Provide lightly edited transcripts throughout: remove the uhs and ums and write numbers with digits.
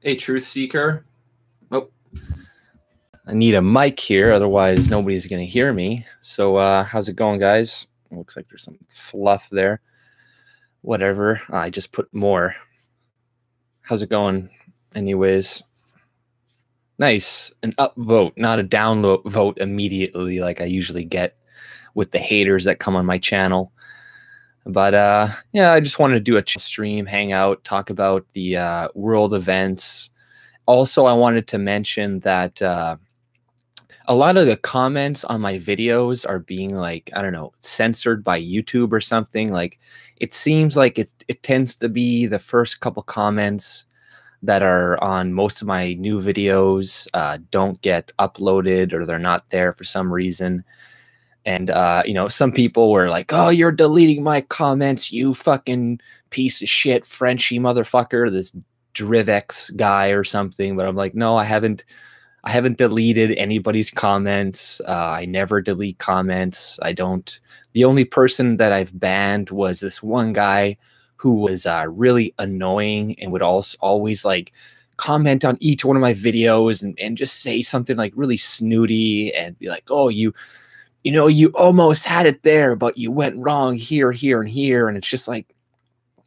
Hey, Truth Seeker. Oh, I need a mic here, otherwise nobody's going to hear me. So how's it going, guys? It looks like there's some fluff there. Whatever. I just put more. How's it going? Anyways, nice. An upvote, not a download vote immediately like I usually get with the haters that come on my channel. But yeah, I just wanted to do a stream, hang out, talk about the world events. Also, I wanted to mention that a lot of the comments on my videos are being, like, I don't know, censored by YouTube or something. Like, it seems like it tends to be the first couple comments that are on most of my new videos don't get uploaded, or they're not there for some reason. And, you know, some people were like, oh, you're deleting my comments, you fucking piece of shit, Frenchy motherfucker, this Drivex guy or something. But I'm like, no, I haven't deleted anybody's comments. I never delete comments. I don't. The only person that I've banned was this one guy who was really annoying and would also always like comment on each one of my videos and just say something like really snooty and be like, oh, you know, you almost had it there, but you went wrong here, here, and here. And it's just like,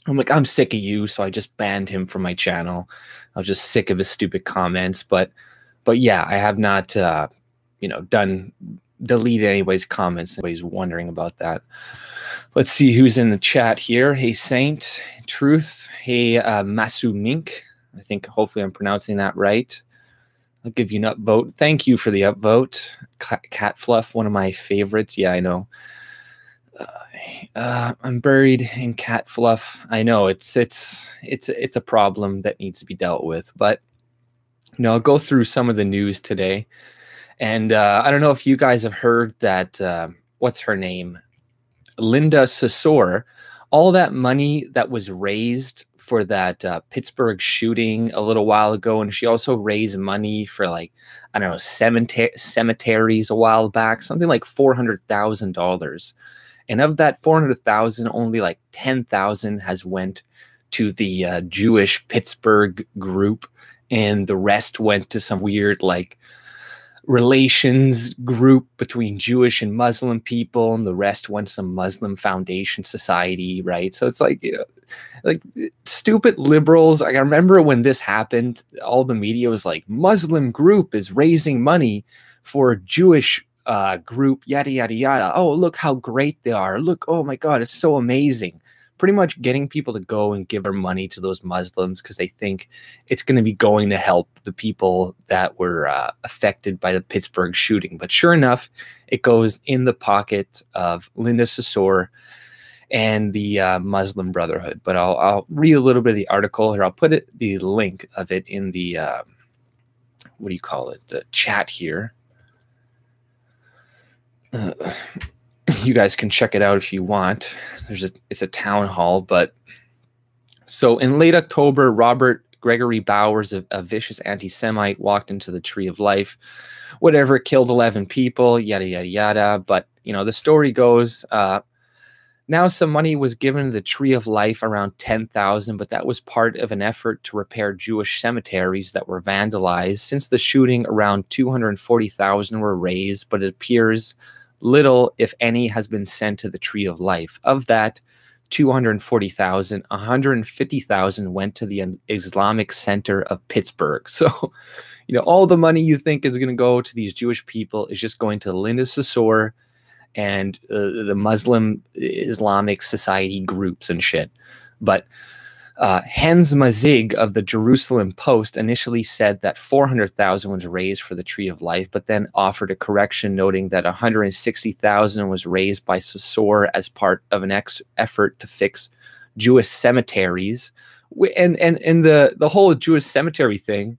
I'm like, I'm sick of you. So I just banned him from my channel. I was just sick of his stupid comments. But yeah, I have not, you know, deleted anybody's comments. Anybody's wondering about that. Let's see who's in the chat here. Hey, Saint, Truth. Hey, Masu Mink. I think hopefully I'm pronouncing that right. I'll give you an upvote. Thank you for the upvote. Cat Fluff, one of my favorites. Yeah, I know. I'm buried in cat fluff. I know it's a problem that needs to be dealt with. But you know, I'll go through some of the news today. And I don't know if you guys have heard that. What's her name? Linda Sassour. All that money that was raised for that Pittsburgh shooting a little while ago, and she also raised money for, like, I don't know, cemeteries a while back, something like $400,000. And of that 400,000, only like 10,000 has went to the Jewish Pittsburgh group, and the rest went to some weird like relations group between Jewish and Muslim people, and the rest went to some Muslim Foundation Society, right? So it's like, you know, like stupid liberals. I remember when this happened, all the media was like, Muslim group is raising money for Jewish group, yada yada yada. Oh, look how great they are. Look, oh my God, it's so amazing. Pretty much getting people to go and give their money to those Muslims because they think it's going to be going to help the people that were affected by the Pittsburgh shooting. But sure enough, it goes in the pocket of Linda Sassour and the Muslim Brotherhood. But I'll read a little bit of the article here. I'll put the link of it in the what do you call it? The chat here. You guys can check it out if you want. It's a town hall. But so in late October, Robert Gregory Bowers, a vicious anti-Semite, walked into the Tree of Life. Whatever, killed 11 people, yada yada yada. But you know, the story goes, now some money was given to the Tree of Life, around 10,000, but that was part of an effort to repair Jewish cemeteries that were vandalized. Since the shooting, around 240,000 were raised, but it appears little, if any, has been sent to the Tree of Life. Of that 240,000, 150,000 went to the Islamic Center of Pittsburgh. So, you know, all the money you think is going to go to these Jewish people is just going to Linda Sassour and the Muslim Islamic Society groups and shit. But Hans Mazig of the Jerusalem Post initially said that 400,000 was raised for the Tree of Life, but then offered a correction, noting that 160,000 was raised by Sassour as part of an effort to fix Jewish cemeteries. And the whole Jewish cemetery thing,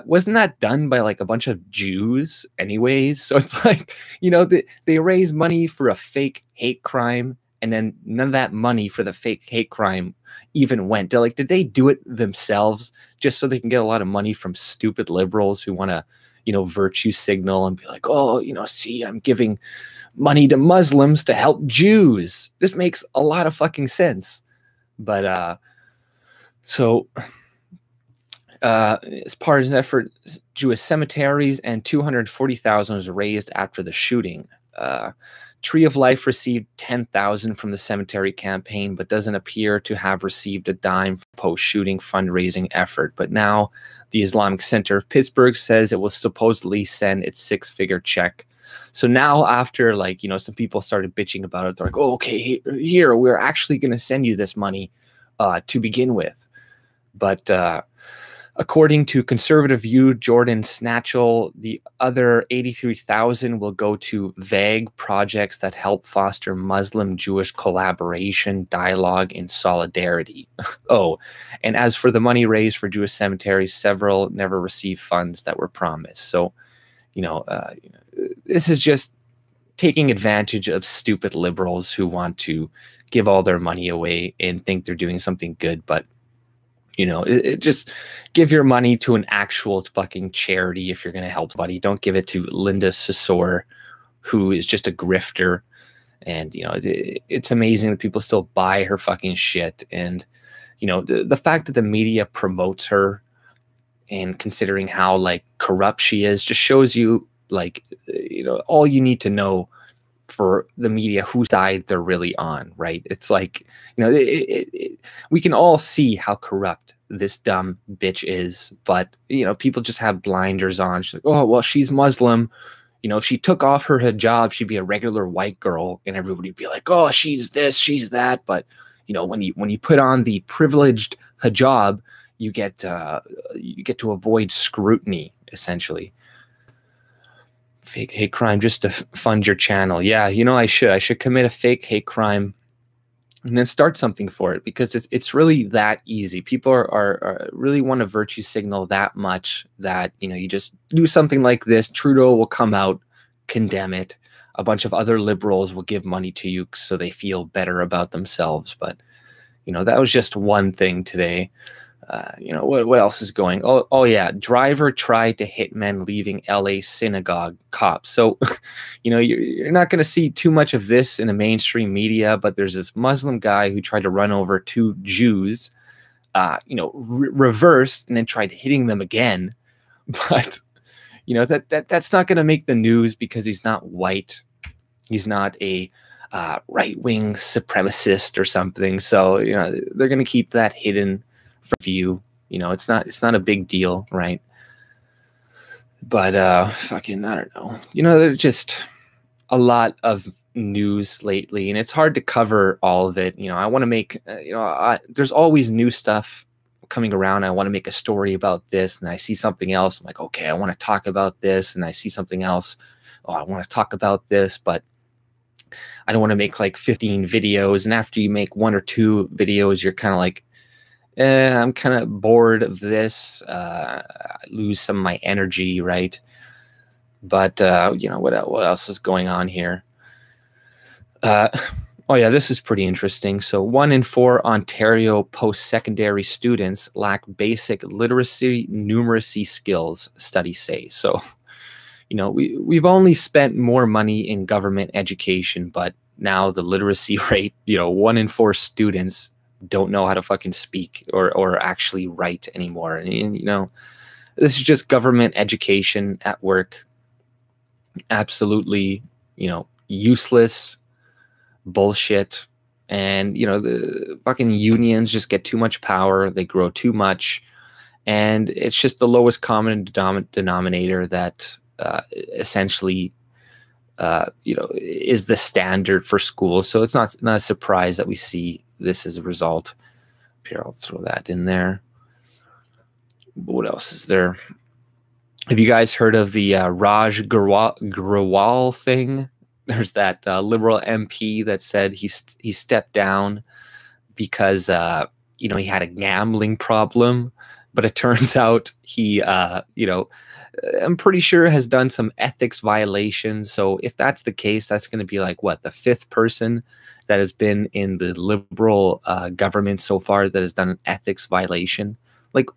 wasn't that done by like a bunch of Jews anyways? So it's like, you know, they raise money for a fake hate crime, and then none of that money for the fake hate crime even went. They're like, did they do it themselves just so they can get a lot of money from stupid liberals who want to, you know, virtue signal and be like, oh, you know, see, I'm giving money to Muslims to help Jews. This makes a lot of fucking sense. But so as part of his effort, Jewish cemeteries, and 240,000 was raised after the shooting. Tree of Life received 10,000 from the cemetery campaign, but doesn't appear to have received a dime for post-shooting fundraising effort. But now the Islamic Center of Pittsburgh says it will supposedly send its six-figure check. So now after, like, you know, some people started bitching about it, they're like, oh, okay, here, we're actually going to send you this money to begin with. But according to Conservative View, Jordan Snatchell, the other 83,000 will go to vague projects that help foster Muslim-Jewish collaboration, dialogue, and solidarity. Oh, and as for the money raised for Jewish cemeteries, several never received funds that were promised. So, you know, this is just taking advantage of stupid liberals who want to give all their money away and think they're doing something good, but you know, just give your money to an actual fucking charity if you're going to help somebody. Don't give it to Linda Sisor, who is just a grifter. And, you know, it's amazing that people still buy her fucking shit. And, you know, the fact that the media promotes her and considering how, like, corrupt she is just shows you, like, you know, all you need to know for the media whose side they're really on, right? It's like, you know, we can all see how corrupt this dumb bitch is, but, you know, people just have blinders on. She's like, oh, well, she's Muslim. You know, if she took off her hijab, she'd be a regular white girl, and everybody would be like, oh, she's this, she's that. But, you know, when you put on the privileged hijab, you get to avoid scrutiny, essentially. Fake hate crime just to fund your channel. Yeah, you know, I should commit a fake hate crime and then start something for it, because it's really that easy. People are really want to virtue signal that much that, you know, you just do something like this. Trudeau will come out, condemn it. A bunch of other liberals will give money to you so they feel better about themselves. But, you know, that was just one thing today. You know, what else is going? Oh yeah, driver tried to hit men leaving LA synagogue, cops. So, you know, you're not going to see too much of this in the mainstream media, but there's this Muslim guy who tried to run over two Jews, you know, reversed and then tried hitting them again. But, you know, that's not going to make the news because he's not white. He's not a right-wing supremacist or something. So, you know, they're going to keep that hidden for you. You know, it's not a big deal, right? But fucking, I don't know. You know, there's just a lot of news lately, and it's hard to cover all of it. You know, I want to make, you know, there's always new stuff coming around. I want to make a story about this, and I see something else. I'm like, okay, I want to talk about this, and I see something else. Oh, I want to talk about this, but I don't want to make like 15 videos. And after you make one or two videos, you're kind of like, I'm kind of bored of this. I lose some of my energy, right? But you know, what else is going on here? Oh yeah, this is pretty interesting. So 1 in 4 Ontario post-secondary students lack basic literacy numeracy skills, studies say. So, you know, we've only spent more money in government education, but now the literacy rate, you know, 1 in 4 students don't know how to fucking speak or actually write anymore. And, you know, this is just government education at work. Absolutely, you know, useless bullshit. And, you know, the fucking unions just get too much power. They grow too much. And it's just the lowest common denominator that essentially, you know, is the standard for schools. So it's not a surprise that we see this as a result. Here, I'll throw that in there. What else is there? Have you guys heard of the Raj Grewal thing? There's that liberal MP that said he stepped down because you know, he had a gambling problem, but it turns out he you know, I'm pretty sure has done some ethics violations. So if that's the case, that's going to be like, what, the 5th person that has been in the liberal government so far that has done an ethics violation. Like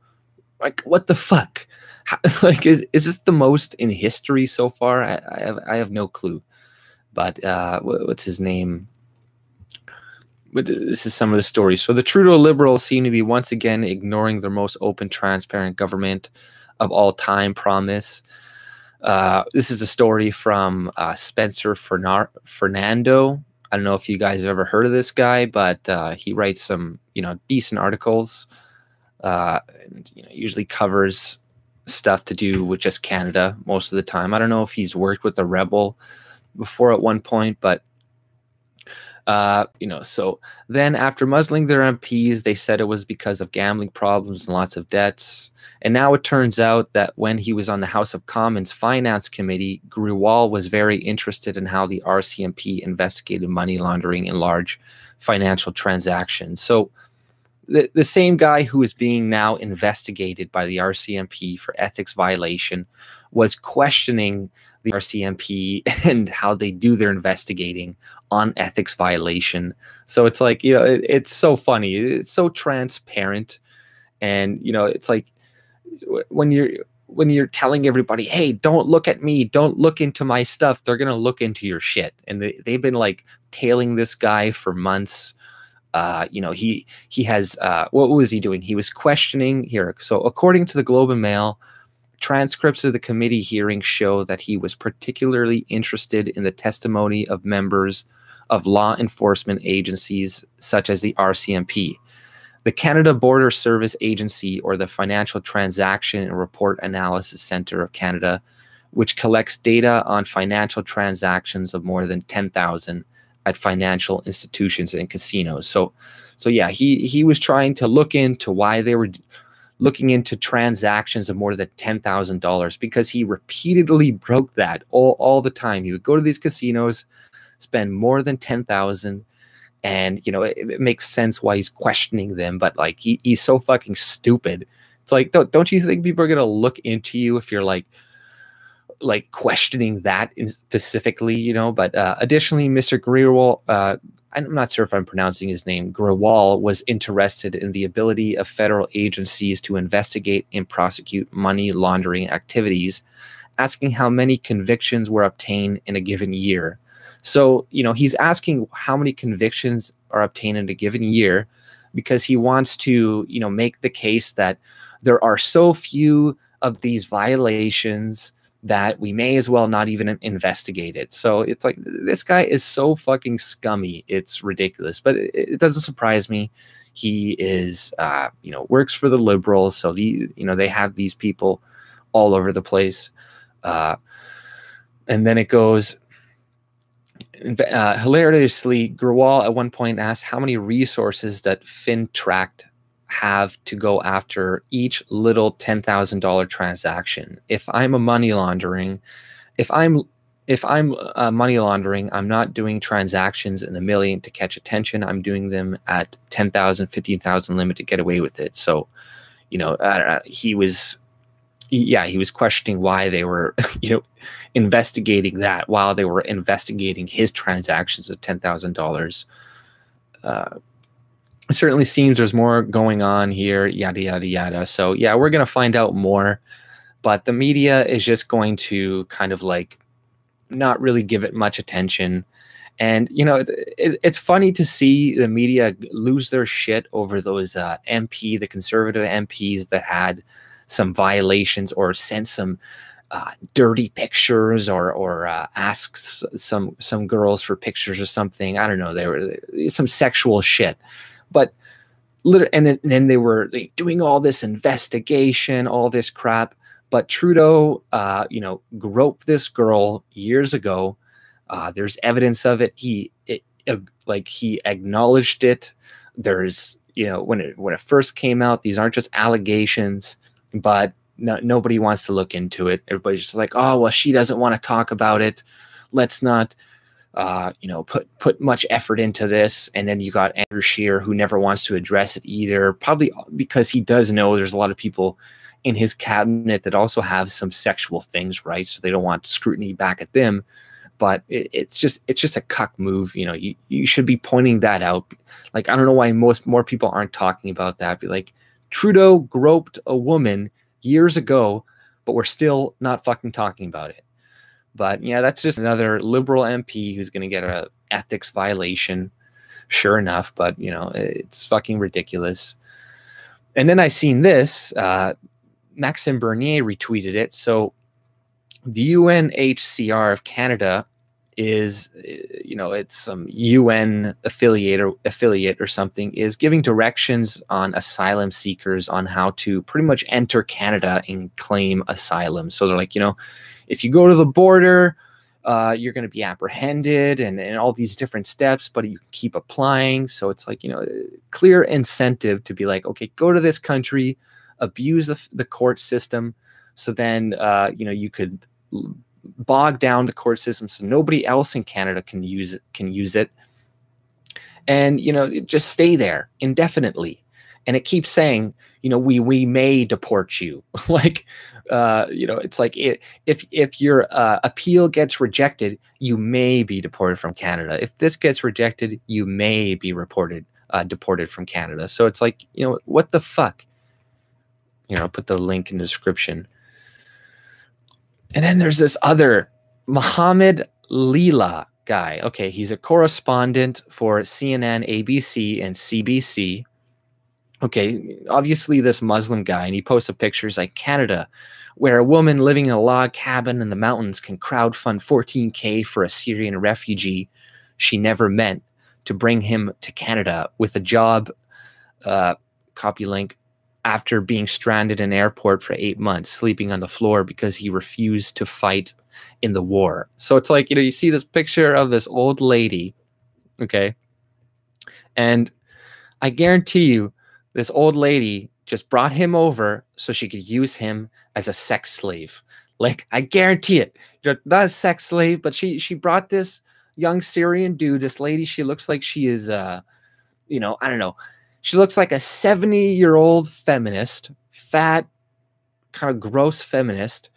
what the fuck? How, like, is this the most in history so far? I have no clue. But what's his name? but this is some of the stories. So the Trudeau Liberals seem to be once again ignoring their most open, transparent government of all time promise. This is a story from Spencer Fernando. I don't know if you guys have ever heard of this guy, but he writes some, decent articles. And usually covers stuff to do with just Canada most of the time. I don't know if he's worked with the Rebel before at one point, but so then after muzzling their MPs, they said it was because of gambling problems and lots of debts. And now it turns out that when he was on the House of Commons Finance Committee, Grewal was very interested in how the RCMP investigated money laundering in large financial transactions. So the same guy who is being now investigated by the RCMP for ethics violation was questioning the RCMP and how they do their investigating on ethics violation. So it's like, it's so funny. It's so transparent. And, it's like when you're telling everybody, hey, don't look at me, don't look into my stuff, they're going to look into your shit. And they've been like tailing this guy for months. He has, what was he doing? He was questioning here. So according to the Globe and Mail, transcripts of the committee hearing show that he was particularly interested in the testimony of members of law enforcement agencies such as the RCMP, the Canada Border Service Agency, or the Financial Transaction and Report Analysis Center of Canada, which collects data on financial transactions of more than 10,000 at financial institutions and casinos. So yeah, he was trying to look into why they were looking into transactions of more than $10,000, because he repeatedly broke that all the time. He would go to these casinos, spend more than 10,000, and it makes sense why he's questioning them. But like he's so fucking stupid. It's like, don't you think people are gonna look into you if you're like questioning that specifically, But additionally, Mr. Grewal, I'm not sure if I'm pronouncing his name, Grewal, was interested in the ability of federal agencies to investigate and prosecute money laundering activities, asking how many convictions were obtained in a given year. So, he's asking how many convictions are obtained in a given year because he wants to, make the case that there are so few of these violations that we may as well not even investigate it. So it's like, this guy is so fucking scummy. It's ridiculous, but it doesn't surprise me. He is, works for the Liberals. So they have these people all over the place. And then it goes, hilariously, Grewal at one point asked how many resources that FinTract have to go after each little $10,000 transaction. If I'm money laundering, I'm not doing transactions in the million to catch attention. I'm doing them at 10,000, 15,000 limit to get away with it. So, he was questioning why they were, investigating that while they were investigating his transactions of $10,000. It certainly seems there's more going on here, yada, yada, yada. So, yeah, we're going to find out more. But the media is just going to kind of like not really give it much attention. And, it's funny to see the media lose their shit over those the conservative MPs that had some violations or sent some dirty pictures or asked some girls for pictures or something. I don't know. They were some sexual shit. But and then they were doing all this investigation, all this crap. But Trudeau, groped this girl years ago. There's evidence of it. He acknowledged it. There's, when it first came out, these aren't just allegations, but nobody wants to look into it. Everybody's just like, oh, well, she doesn't want to talk about it. Let's not put much effort into this. And then you got Andrew Scheer, who never wants to address it either, probably because he does know there's a lot of people in his cabinet that also have some sexual things, right? So they don't want scrutiny back at them. But it's just a cuck move. You should be pointing that out. Like, I don't know why more people aren't talking about that. Be like, Trudeau groped a woman years ago, but we're still not fucking talking about it. But yeah, that's just another Liberal MP who's going to get a ethics violation sure enough, but you know, it's fucking ridiculous. And then I seen this, Maxime Bernier retweeted it. So the UNHCR of Canada is, you know, it's some UN affiliate or something, is giving directions on asylum seekers on how to pretty much enter Canada and claim asylum. So they're like, you know, if you go to the border, you're going to be apprehended and all these different steps, but you can keep applying. So it's like, you know, clear incentive to be like, okay, go to this country, abuse the court system. So then, you know, you could bog down the court system so nobody else in Canada can use it. And, you know, just stay there indefinitely. And it keeps saying, you know, we may deport you. Like, you know, it's like if your appeal gets rejected, you may be deported from Canada. If this gets rejected, you may be deported from Canada. So it's like, you know, what the fuck? You know, I'll put the link in the description. And then there's this other Mohammed Leela guy. Okay, he's a correspondent for CNN, ABC, and CBC. Okay, obviously this Muslim guy, and he posts pictures like Canada, where a woman living in a log cabin in the mountains can crowdfund $14K for a Syrian refugee she never meant to bring him to Canada with a job, copy link, after being stranded in an airport for 8 months, sleeping on the floor because he refused to fight in the war. So it's like, you know, you see this picture of this old lady, okay? And I guarantee you, this old lady just brought him over so she could use him as a sex slave. Like, I guarantee it. You know, not a sex slave, but she brought this young Syrian dude, this lady. She looks like she is, you know, I don't know. She looks like a 70-year-old feminist, fat, kind of gross feminist.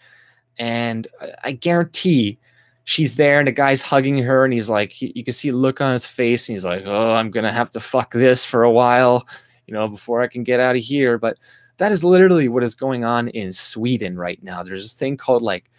And I guarantee she's there and the guy's hugging her and he's like, you can see a look on his face and he's like, oh, I'm going to have to fuck this for a while, you know, before I can get out of here. But that is literally what is going on in Sweden right now. There's this thing called, like,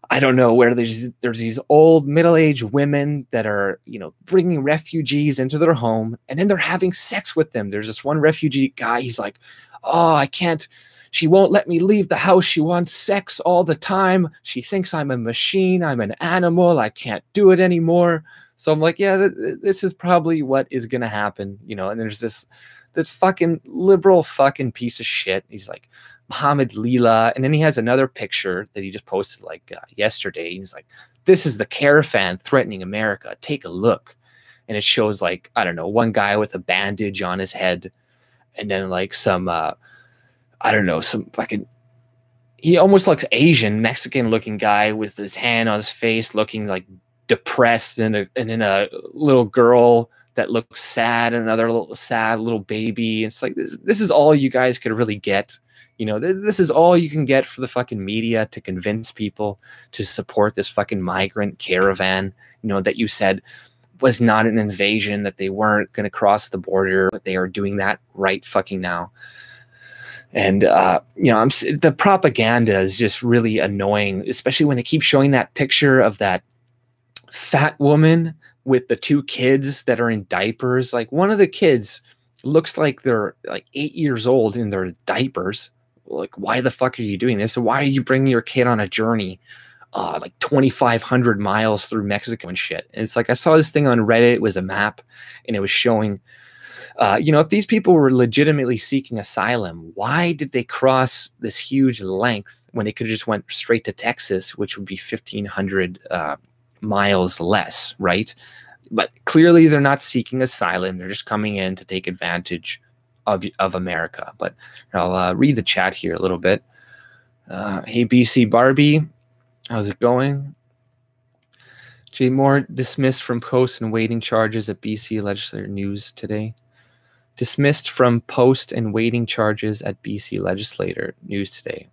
I don't know, where there's these old middle-aged women that are, you know, bringing refugees into their home and then they're having sex with them. There's this one refugee guy. He's like, oh, I can't. She won't let me leave the house. She wants sex all the time. She thinks I'm a machine. I'm an animal. I can't do it anymore. So I'm like, yeah, this is probably what is going to happen, you know. And there's this fucking liberal fucking piece of shit. He's like, Mohammed Leela. And then he has another picture that he just posted like yesterday. He's like, this is the caravan threatening America. Take a look. And it shows, like, I don't know, one guy with a bandage on his head. And then like some, I don't know, some fucking, he almost looks Asian, Mexican looking guy with his hand on his face looking like depressed. And then a little girl that looks sad, another little sad little baby. It's like, this is all you guys could really get. You know, this is all you can get for the fucking media to convince people to support this fucking migrant caravan, you know, that you said was not an invasion, that they weren't going to cross the border, but they are doing that right fucking now. And, you know, the propaganda is just really annoying, especially when they keep showing that picture of that fat woman with the two kids that are in diapers. Like, one of the kids looks like they're like 8 years old in their diapers. Like, why the fuck are you doing this? And why are you bringing your kid on a journey like 2,500 miles through Mexico and shit? And it's like, I saw this thing on Reddit. It was a map and it was showing, you know, if these people were legitimately seeking asylum, why did they cross this huge length when they could have just went straight to Texas, which would be 1,500 miles less, right? But clearly they're not seeking asylum. They're just coming in to take advantage of America. But I'll read the chat here a little bit. Hey, BC Barbie, how's it going? Jay Moore dismissed from post and waiting charges at BC legislator news today. Dismissed from post and waiting charges at BC legislator news today.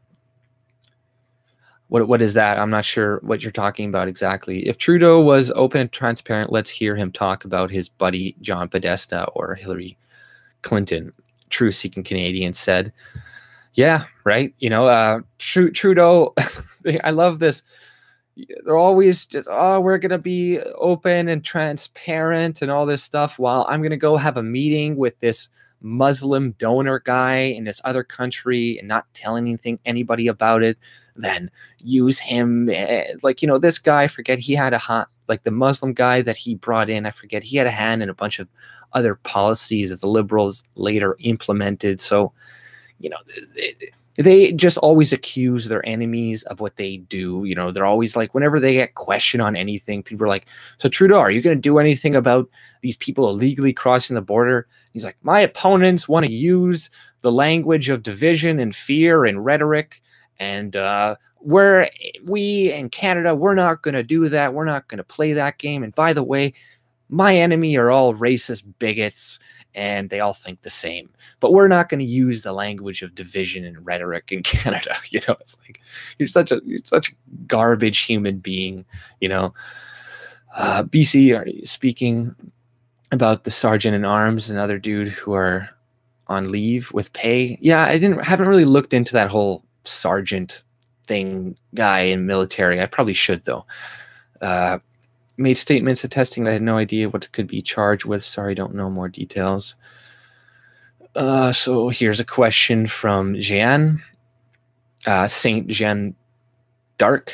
What is that? I'm not sure what you're talking about exactly. If Trudeau was open and transparent, let's hear him talk about his buddy John Podesta or Hillary Clinton. Truth-seeking Canadian said, yeah, right. You know, Trudeau, I love this. they're always just, oh, we're going to be open and transparent and all this stuff, while I'm going to go have a meeting with this Muslim donor guy in this other country and not tell anybody about it, then use him. Like, this guy, I forget, he had like the Muslim guy that he brought in, I forget, he had a hand in a bunch of other policies that the Liberals later implemented. So, they just always accuse their enemies of what they do. They're always like, whenever they get questioned on anything, people are like, so Trudeau, are you going to do anything about these people illegally crossing the border? He's like, my opponents want to use the language of division and fear and rhetoric. And we in Canada, we're not going to do that. We're not going to play that game. And by the way, my enemy are all racist bigots, and they all think the same. But we're not going to use the language of division and rhetoric in Canada. It's like, you're such a garbage human being. BC are speaking about the sergeant in arms, another dude who are on leave with pay. Yeah, haven't really looked into that whole sergeant thing guy in military. I probably should though. Made statements attesting that I had no idea what could be charged with. Sorry, don't know more details. So here's a question from Jeanne, Saint Jeanne Dark,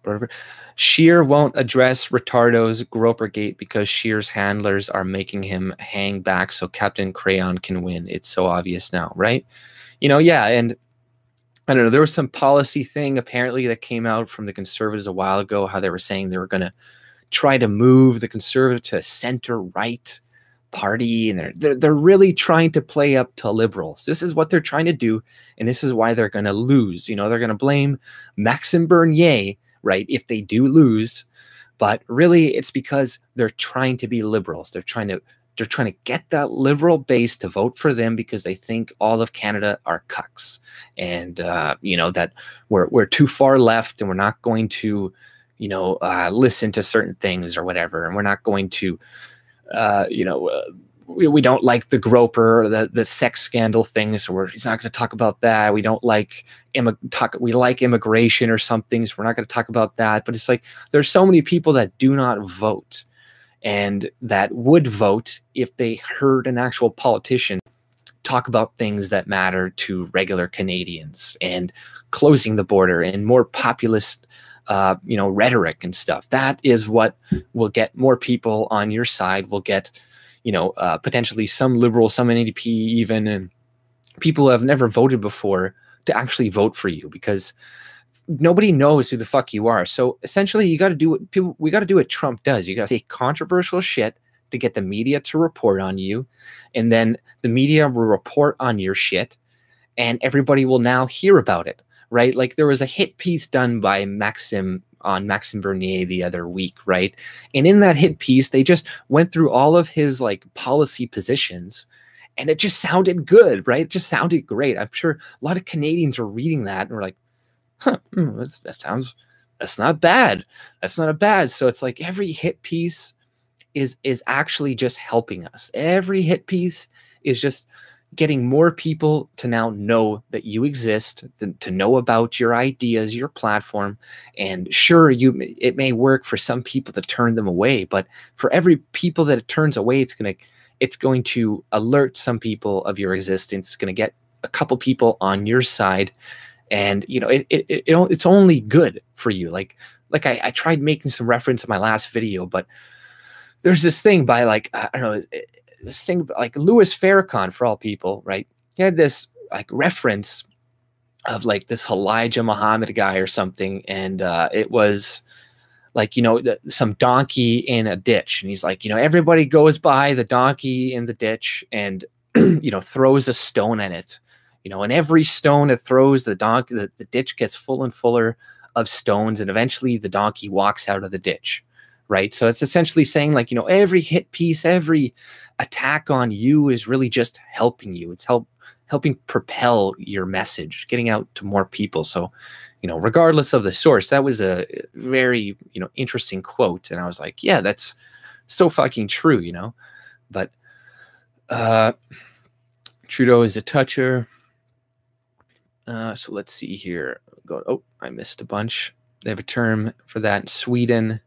whatever. Scheer won't address Retardo's Groper Gate because Scheer's handlers are making him hang back so Captain Crayon can win. It's so obvious now, right? Yeah, and I don't know, there was some policy thing apparently that came out from the Conservatives a while ago, how they were saying they were going to try to move the Conservative to a center-right party, and they're really trying to play up to Liberals. This is what they're trying to do, and this is why they're going to lose. They're going to blame Maxime Bernier, right, if they do lose, but really it's because they're trying to be Liberals. They're trying to get that Liberal base to vote for them because they think all of Canada are cucks, and that we're too far left, and we're not going to listen to certain things or whatever, and we're not going to we don't like the groper or the sex scandal things, so he's not going to talk about that. We don't like we like immigration or something, so we're not going to talk about that. But it's like there's so many people that do not vote and that would vote if they heard an actual politician talk about things that matter to regular Canadians, and closing the border and more populist rhetoric and stuff. That is what will get more people on your side, will get potentially some Liberals, some NDP even, and people who have never voted before to actually vote for you, because nobody knows who the fuck you are. So essentially we got to do what Trump does. You got to take controversial shit to get the media to report on you, and then the media will report on your shit, and everybody will now hear about it, right? Like there was a hit piece done by Maxime Bernier the other week, right? And in that hit piece, they just went through all of his like policy positions, and it just sounded good, right? It just sounded great. I'm sure a lot of Canadians were reading that and were like, that's not bad. That's not a bad. So it's like every hit piece is actually just helping us. Every hit piece is just getting more people to now know that you exist, to know about your ideas, your platform. And sure, it may work for some people to turn them away, but for every people that it turns away, it's going to alert some people of your existence. It's going to get a couple people on your side, and it's only good for you. Like I tried making some reference in my last video, but there's this thing by I don't know, this thing like Louis Farrakhan, for all people, right? He had this like reference of like this Elijah Muhammad guy or something, and it was like some donkey in a ditch, and he's like, everybody goes by the donkey in the ditch and throws a stone at it, and every stone it throws, the ditch gets full and fuller of stones, and eventually the donkey walks out of the ditch. Right. So it's essentially saying like, every hit piece, every attack on you is really just helping you. It's helping propel your message, getting out to more people. So, regardless of the source, that was a very, interesting quote. And I was like, yeah, that's so fucking true, But Trudeau is a toucher. So let's see here. I missed a bunch. They have a term for that in Sweden.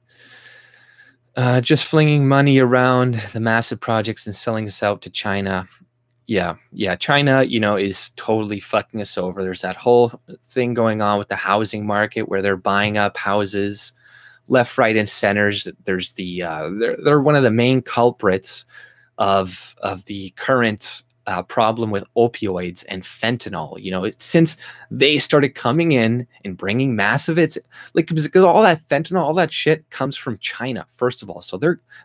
Just flinging money around the massive projects and selling us out to China. Yeah. China, is totally fucking us over. There's that whole thing going on with the housing market where they're buying up houses left, right, and centers. There's the they're one of the main culprits of the current problem with opioids and fentanyl. Since they started coming in and bringing massive, it's like because all that fentanyl, all that shit comes from China, first of all. So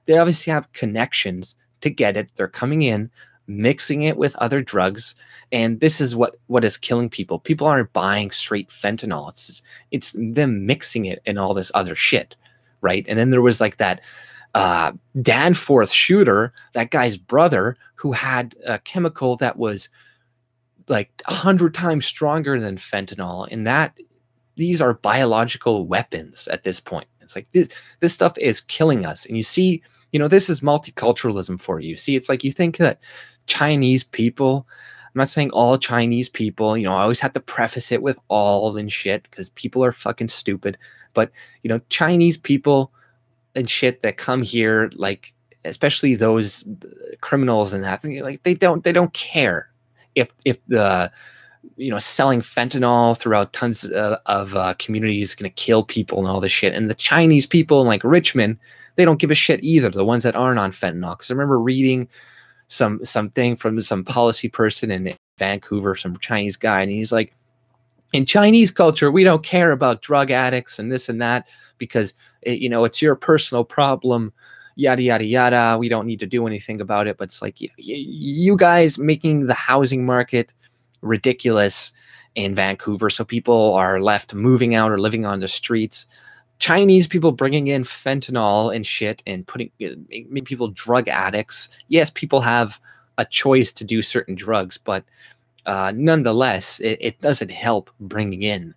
they obviously have connections to get it. They're coming in, mixing it with other drugs, and this is what is killing people. People aren't buying straight fentanyl. It's them mixing it and all this other shit, right? And then there was like that Danforth shooter, that guy's brother, who had a chemical that was like 100 times stronger than fentanyl, and these are biological weapons at this point. It's like this stuff is killing us. And you see, this is multiculturalism for you. See, it's like you think that Chinese people, I'm not saying all Chinese people, I always have to preface it with all and shit because people are fucking stupid. But, Chinese people and shit that come here, like especially those criminals and that, like they don't care if the selling fentanyl throughout tons of communities is going to kill people and all this shit. And the Chinese people in like Richmond, they don't give a shit either, the ones that aren't on fentanyl. Because I remember reading something from some policy person in Vancouver, some Chinese guy, and he's like, in Chinese culture, we don't care about drug addicts and this and that because it's your personal problem, yada yada yada. We don't need to do anything about it. But it's like you guys making the housing market ridiculous in Vancouver, so people are left moving out or living on the streets. Chinese people bringing in fentanyl and shit and making people drug addicts. Yes, people have a choice to do certain drugs, but nonetheless, it doesn't help bringing in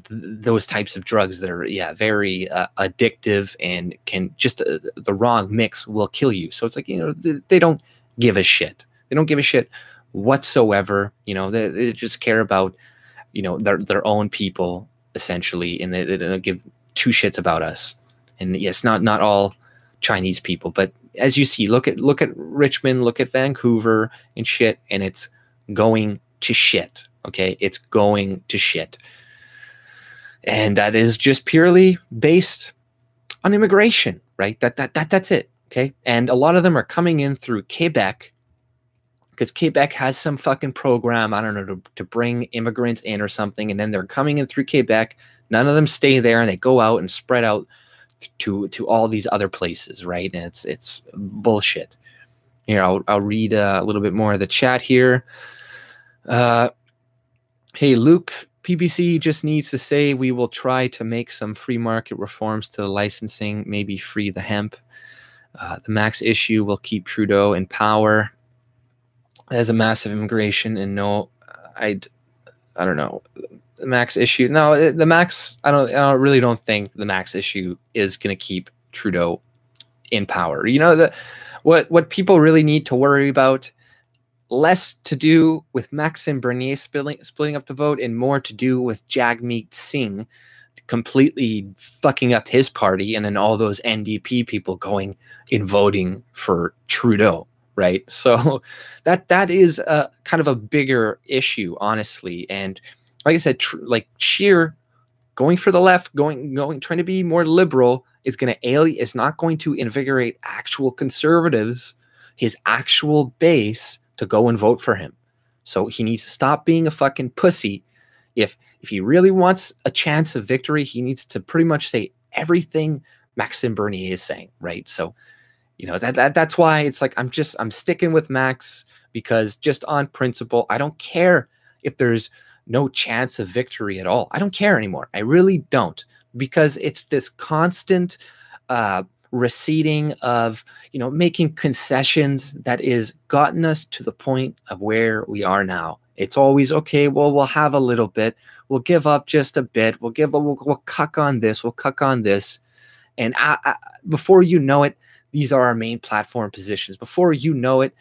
those types of drugs that are, very addictive and can just the wrong mix will kill you. So it's like, they don't give a shit. They don't give a shit whatsoever. They just care about, their own people essentially, and they don't give two shits about us. And yes, not all Chinese people, but as you see, look at Richmond, look at Vancouver and shit, and it's going to shit. Okay, it's going to shit. And that is just purely based on immigration, right? That's it. Okay. And a lot of them are coming in through Quebec because Quebec has some fucking program, I don't know, to bring immigrants in or something. And then they're coming in through Quebec. None of them stay there, and they go out and spread out to all these other places, right? And it's bullshit. Here, I'll read a little bit more of the chat here. Hey, Luke, PBC just needs to say we will try to make some free market reforms to the licensing, maybe free the hemp. The max issue will keep Trudeau in power. There's a massive immigration, and no, I don't know. The max issue, no, the max. I really don't think the max issue is going to keep Trudeau in power. What people really need to worry about, less to do with Maxime Bernier splitting up the vote and more to do with Jagmeet Singh completely fucking up his party, and then all those NDP people going and voting for Trudeau, right? So that is a kind of a bigger issue, honestly. And like I said, like Scheer going for the left, trying to be more liberal is not going to invigorate actual conservatives, his actual base, to go and vote for him. So he needs to stop being a fucking pussy. If he really wants a chance of victory, he needs to pretty much say everything Maxime Bernier is saying, right? So, that's why it's like I'm sticking with Max, because just on principle, I don't care if there's no chance of victory at all. I don't care anymore. I really don't, because it's this constant receding of, making concessions that is gotten us to the point of where we are now. It's always, okay, well, we'll have a little bit. We'll give up just a bit. We'll cuck on this. We'll cuck on this. And before you know it, these are our main platform positions. Before you know it,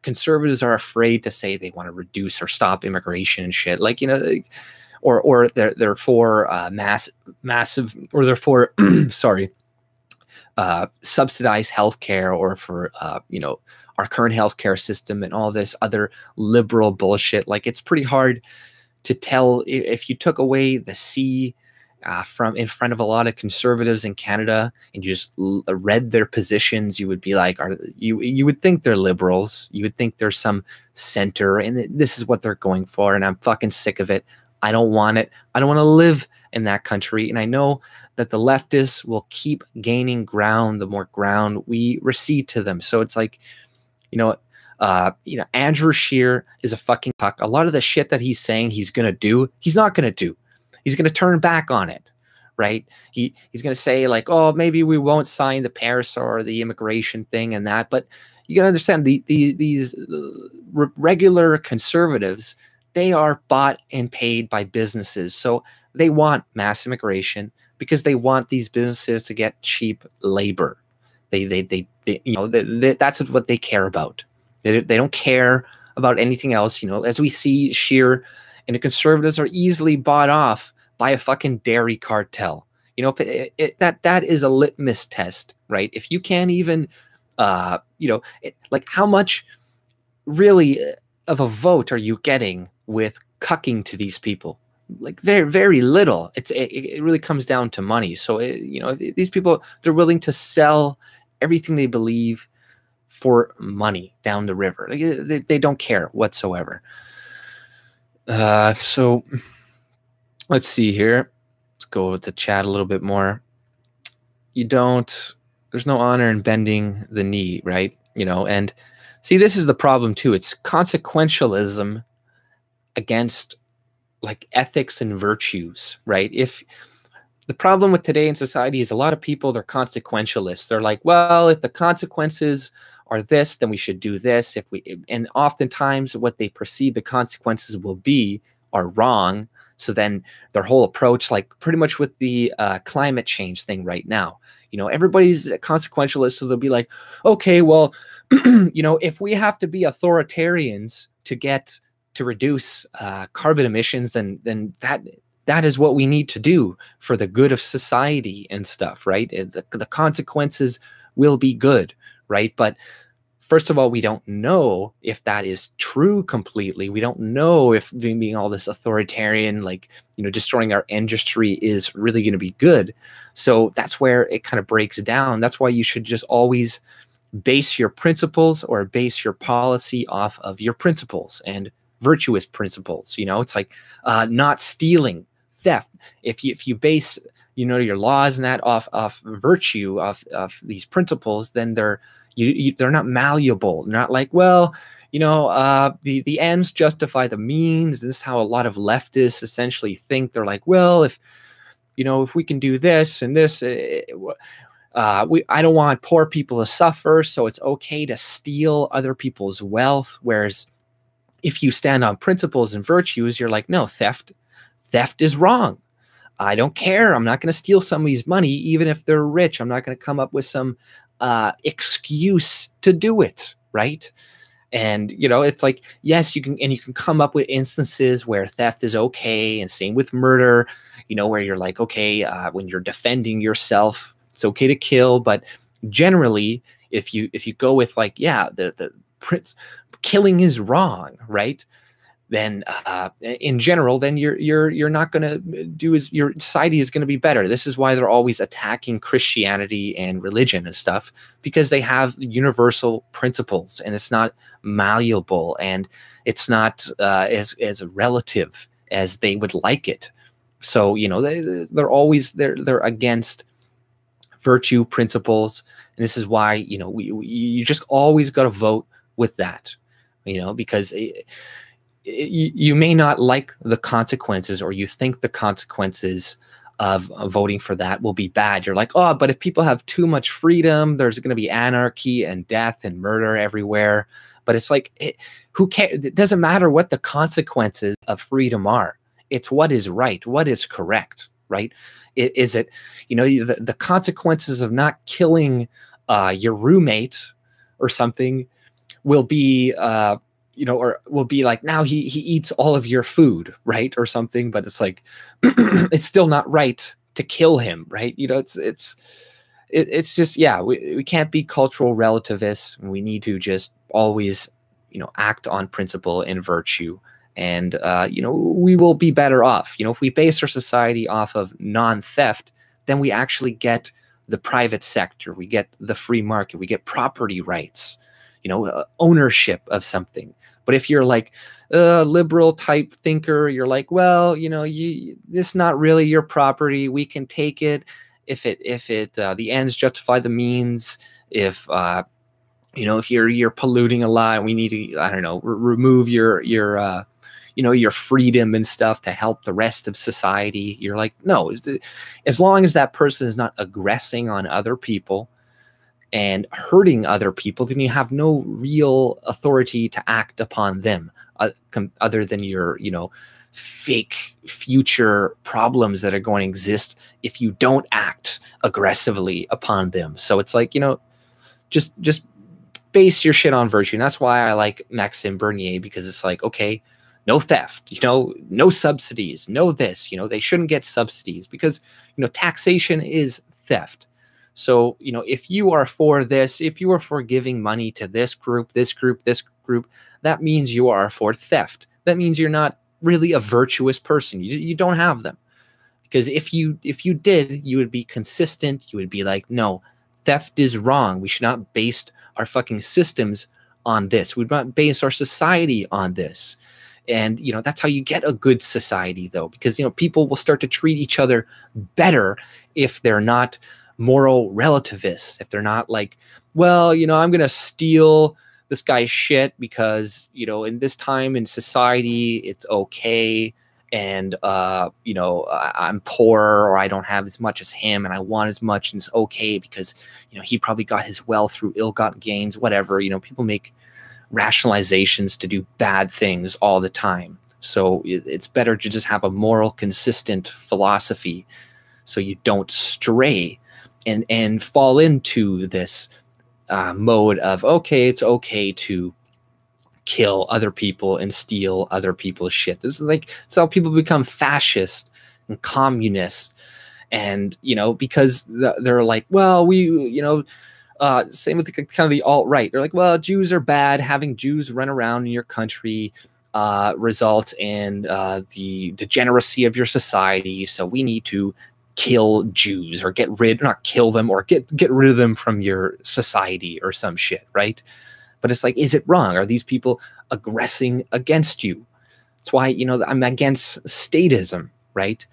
conservatives are afraid to say they want to reduce or stop immigration and shit. or they're for massive, or they're for sorry, subsidized healthcare, or for you know, our current healthcare system and all this other liberal bullshit. Like, it's pretty hard to tell if you took away the C from in front of a lot of conservatives in Canada and you just read their positions, you would be like, you would think they're liberals, you would think there's some center, and this is what they're going for, and I'm fucking sick of it. I don't want it. I don't want to live in that country. And I know that the leftists will keep gaining ground the more ground we recede to them. So it's like, you know, Andrew Scheer is a fucking puck. A lot of the shit that he's saying he's going to do, he's not going to do. He's going to turn back on it, right? He's going to say like, oh, maybe we won't sign the Paris or the immigration thing and that. But you got to understand these regular conservatives, they are bought and paid by businesses. So they want mass immigration because they want these businesses to get cheap labor. They you know, that's what they care about. They don't care about anything else. You know, as we see, Scheer and the conservatives are easily bought off by a fucking dairy cartel. You know, that is a litmus test, right? If you can't even, you know, like, how much really of a vote are you getting with cucking to these people? Like, very, very little. It really comes down to money. So, you know, these people, they're willing to sell everything they believe for money down the river. Like, they don't care whatsoever. So let's see here. Let's go with the chat a little bit more. There's no honor in bending the knee, right? You know, and see, this is the problem too. It's consequentialism against like ethics and virtues, right? If the problem with today in society is a lot of people, they're consequentialists. They're like, well, if the consequences are this, then we should do this. And oftentimes what they perceive the consequences will be are wrong. So then their whole approach, like pretty much with the climate change thing right now, you know, everybody's a consequentialist. So they'll be like, okay, well, you know, if we have to be authoritarians to reduce carbon emissions, then that is what we need to do for the good of society and stuff, right? The consequences will be good, right? But first of all, we don't know if that is true completely. We don't know if being all this authoritarian, like, you know, destroying our industry is really going to be good. So that's where it kind of breaks down. That's why you should just always base your principles or base your policy off of your principles and virtuous principles. You know, it's like not stealing, theft. If you base, you know, your laws and that off virtue, of these principles, then they're not malleable. They're not like, well, you know, the ends justify the means. This is how a lot of leftists essentially think. They're like, well, if we can do this and this, I don't want poor people to suffer, so it's okay to steal other people's wealth. Whereas if you stand on principles and virtues, you're like, no, theft is wrong. I don't care. I'm not going to steal somebody's money, even if they're rich. I'm not going to come up with some excuse to do it, right? And, you know, it's like, yes, you can come up with instances where theft is okay, and same with murder, you know, where you're like, okay, when you're defending yourself, it's okay to kill. But generally, if you go with like, yeah, the killing is wrong, right? Then in general, then you're not going to do as your society is going to be better. This is why they're always attacking Christianity and religion and stuff, because they have universal principles and it's not malleable and it's not as relative as they would like it. So, you know, they're always they're against virtue principles, and this is why, you know, you just always got to vote with that, you know, because you may not like the consequences, or you think the consequences of voting for that will be bad. You're like, oh, but if people have too much freedom, there's going to be anarchy and death and murder everywhere. But it's like, who cares? It doesn't matter what the consequences of freedom are. It's what is right, what is correct, right? Is it, you know, the consequences of not killing your roommate or something will be, you know, or will be like, now he eats all of your food, right, or something. But it's like, it's still not right to kill him, right? You know, it's just, yeah, we can't be cultural relativists. We need to just always, you know, act on principle and virtue. And, you know, we will be better off. You know, if we base our society off of non-theft, then we actually get the private sector, we get the free market, we get property rights, you know, ownership of something. But if you're like a liberal type thinker, you're like, well, you know, it's not really your property. We can take it if the ends justify the means. If you know, if you're polluting a lot, we need to, I don't know, remove your you know, your freedom and stuff to help the rest of society. You're like, no, as long as that person is not aggressing on other people and hurting other people, then you have no real authority to act upon them, other than your, you know, fake future problems that are going to exist if you don't act aggressively upon them. So it's like, you know, just base your shit on virtue. And that's why I like Maxime Bernier, because it's like, okay, no theft, you know, no subsidies, no this, you know, they shouldn't get subsidies because, you know, taxation is theft. So, you know, if you are for this, if you are for giving money to this group, this group, this group, that means you are for theft. That means you're not really a virtuous person. You don't have them. Because if you did, you would be consistent. You would be like, no, theft is wrong. We should not base our fucking systems on this. We would not base our society on this. And, you know, that's how you get a good society, though, because, you know, people will start to treat each other better if they're not moral relativists, if they're not like, well, you know, I'm going to steal this guy's shit because, you know, in this time in society, it's okay. And, you know, I'm poor or I don't have as much as him and I want as much and it's okay because, you know, he probably got his wealth through ill-gotten gains, whatever. You know, people make rationalizations to do bad things all the time. So it's better to just have a moral, consistent philosophy so you don't stray and fall into this mode of, okay, it's okay to kill other people and steal other people's shit. This is like, it's how people become fascist and communist. And, you know, because they're like, well, you know, same with the, kind of the alt-right. They're like, well, Jews are bad. Having Jews run around in your country results in the degeneracy of your society. So we need to kill Jews or not kill them or get rid of them from your society or some shit, right? But it's like, is it wrong? Are these people aggressing against you? That's why, you know, I'm against statism, right?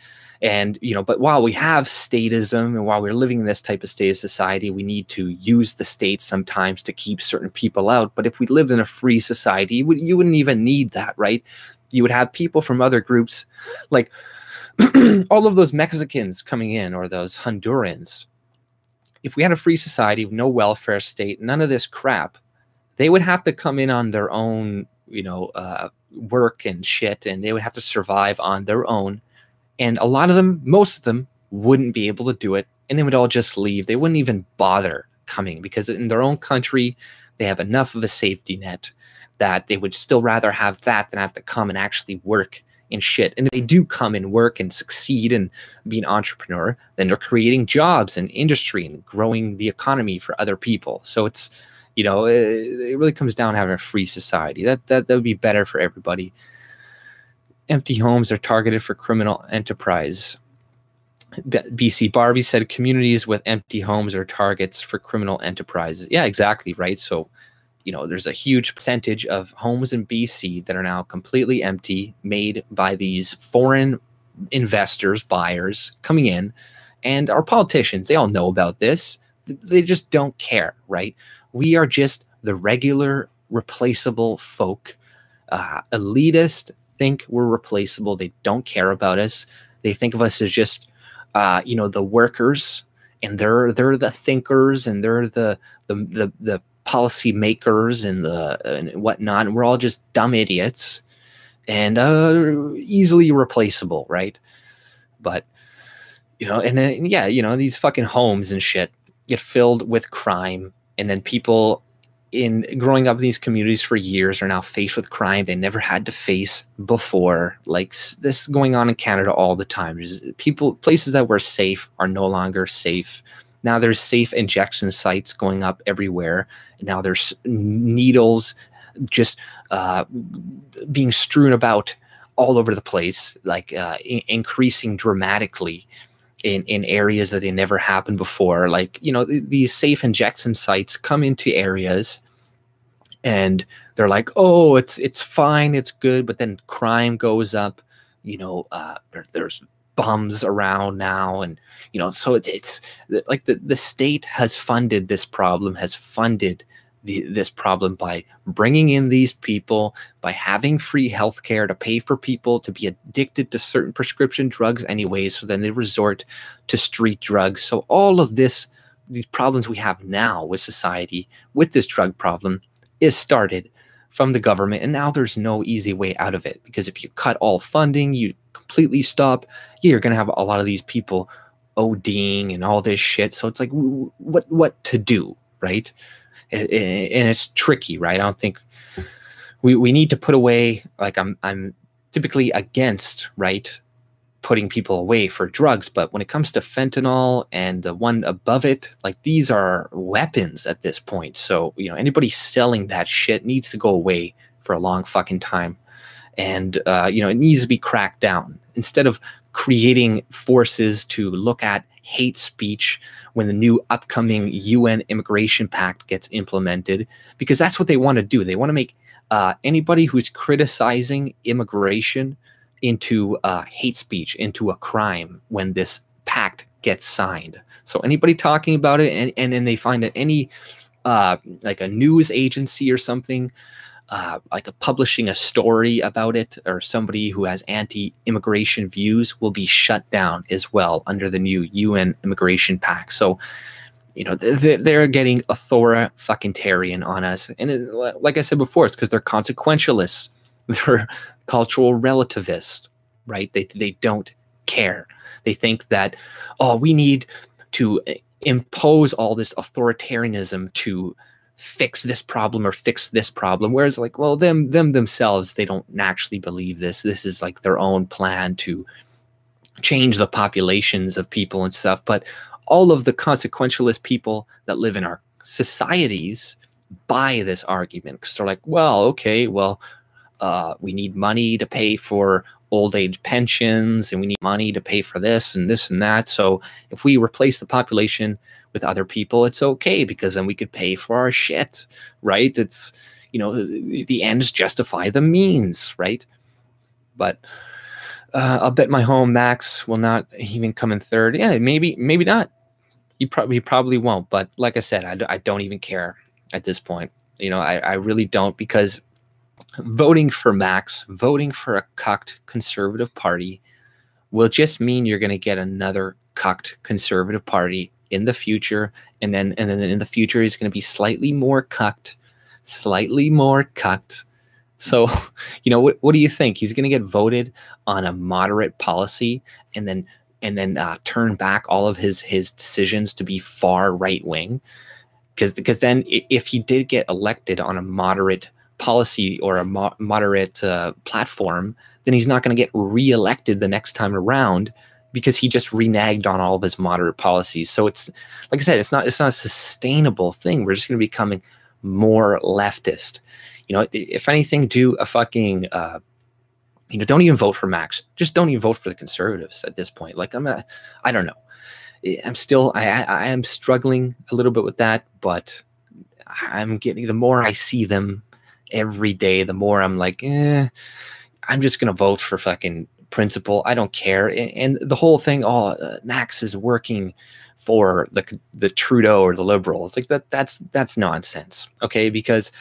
And, you know, but while we have statism and while we're living in this type of state of society, we need to use the state sometimes to keep certain people out. But if we lived in a free society, you wouldn't even need that, right? You would have people from other groups, like all of those Mexicans coming in or those Hondurans. If we had a free society with no welfare state, none of this crap, they would have to come in on their own, you know, work and shit, and they would have to survive on their own. And a lot of them, most of them, wouldn't be able to do it, and they would all just leave. They wouldn't even bother coming because in their own country, they have enough of a safety net that they would still rather have that than have to come and actually work and shit. And if they do come and work and succeed and be an entrepreneur, then they're creating jobs and industry and growing the economy for other people. So it's, you know, it really comes down to having a free society. That would be better for everybody. Empty homes are targeted for criminal enterprise. BC Barbie said communities with empty homes are targets for criminal enterprises. Yeah, exactly, right? So, you know, there's a huge percentage of homes in BC that are now completely empty, made by these foreign investors, buyers coming in. And our politicians, they all know about this. They just don't care, right? We are just the regular, replaceable folk. Elitist think we're replaceable. They don't care about us. They think of us as just, you know, the workers, and they're the thinkers, and they're the policy makers and whatnot. And we're all just dumb idiots and easily replaceable, right? But, you know, and then, yeah, you know, these fucking homes and shit get filled with crime, and then people in growing up in these communities for years are now faced with crime they never had to face before. Like this is going on in Canada all the time. There's places that were safe are no longer safe. Now there's safe injection sites going up everywhere. Now there's needles just being strewn about all over the place, like increasing dramatically in areas that they never happened before. Like, you know, these safe injection sites come into areas and they're like, oh, it's fine, it's good, but then crime goes up. You know, there's bums around now, and you know, so it's like the state has funded this problem, has funded this problem by bringing in these people, by having free healthcare to pay for people to be addicted to certain prescription drugs anyway, so then they resort to street drugs. So all of these problems we have now with society, with this drug problem, is started from the government, and now there's no easy way out of it, because if you cut all funding, you completely stop, you're going to have a lot of these people ODing and all this shit. So it's like, what to do, right? And it's tricky, right? I don't think we need to put away, like I'm typically against, right, putting people away for drugs, but when it comes to fentanyl and the one above it, like these are weapons at this point. So, you know, anybody selling that shit needs to go away for a long fucking time. And, you know, it needs to be cracked down instead of creating forces to look at hate speech when the new upcoming UN Immigration Pact gets implemented, because that's what they want to do. They want to make anybody who's criticizing immigration into hate speech, into a crime when this pact gets signed. So anybody talking about it, and then they find that any like a news agency or something, like publishing a story about it, or somebody who has anti-immigration views will be shut down as well under the new UN Immigration Pact. So, you know, they're getting authoritarian on us. And like I said before, it's because they're consequentialists. They're cultural relativists, right? They don't care. They think that, oh, we need to impose all this authoritarianism to fix this problem or fix this problem. Whereas, like, well, them themselves, they don't actually believe this. This is like their own plan to change the populations of people and stuff. But all of the consequentialist people that live in our societies buy this argument, because they're like, well, okay, well, we need money to pay for old age pensions, and we need money to pay for this and this and that. So if we replace the population with other people, it's okay, because then we could pay for our shit, right? It's, you know, the ends justify the means, right? But I'll bet my home Max will not even come in third. Yeah, maybe not. He probably won't. But like I said, I don't even care at this point. You know, I really don't, because voting for Max, voting for a cucked conservative party, will just mean you're going to get another cucked conservative party in the future, and then in the future he's going to be slightly more cucked. So, you know, what do you think? He's going to get voted on a moderate policy, and then turn back all of his decisions to be far right wing, because then if he did get elected on a moderate policy or a moderate platform, then he's not going to get reelected the next time around, because he just reneged on all of his moderate policies. So it's, like I said, it's not a sustainable thing. We're just going to be becoming more leftist. You know, if anything, do a fucking, you know, don't even vote for Max. Just don't even vote for the conservatives at this point. Like, I don't know. I am struggling a little bit with that, but I'm getting, the more I see them every day, the more I'm like, I'm just going to vote for fucking principle. I don't care. And the whole thing, Max is working for the Trudeau or the Liberals, like that's nonsense. Okay, because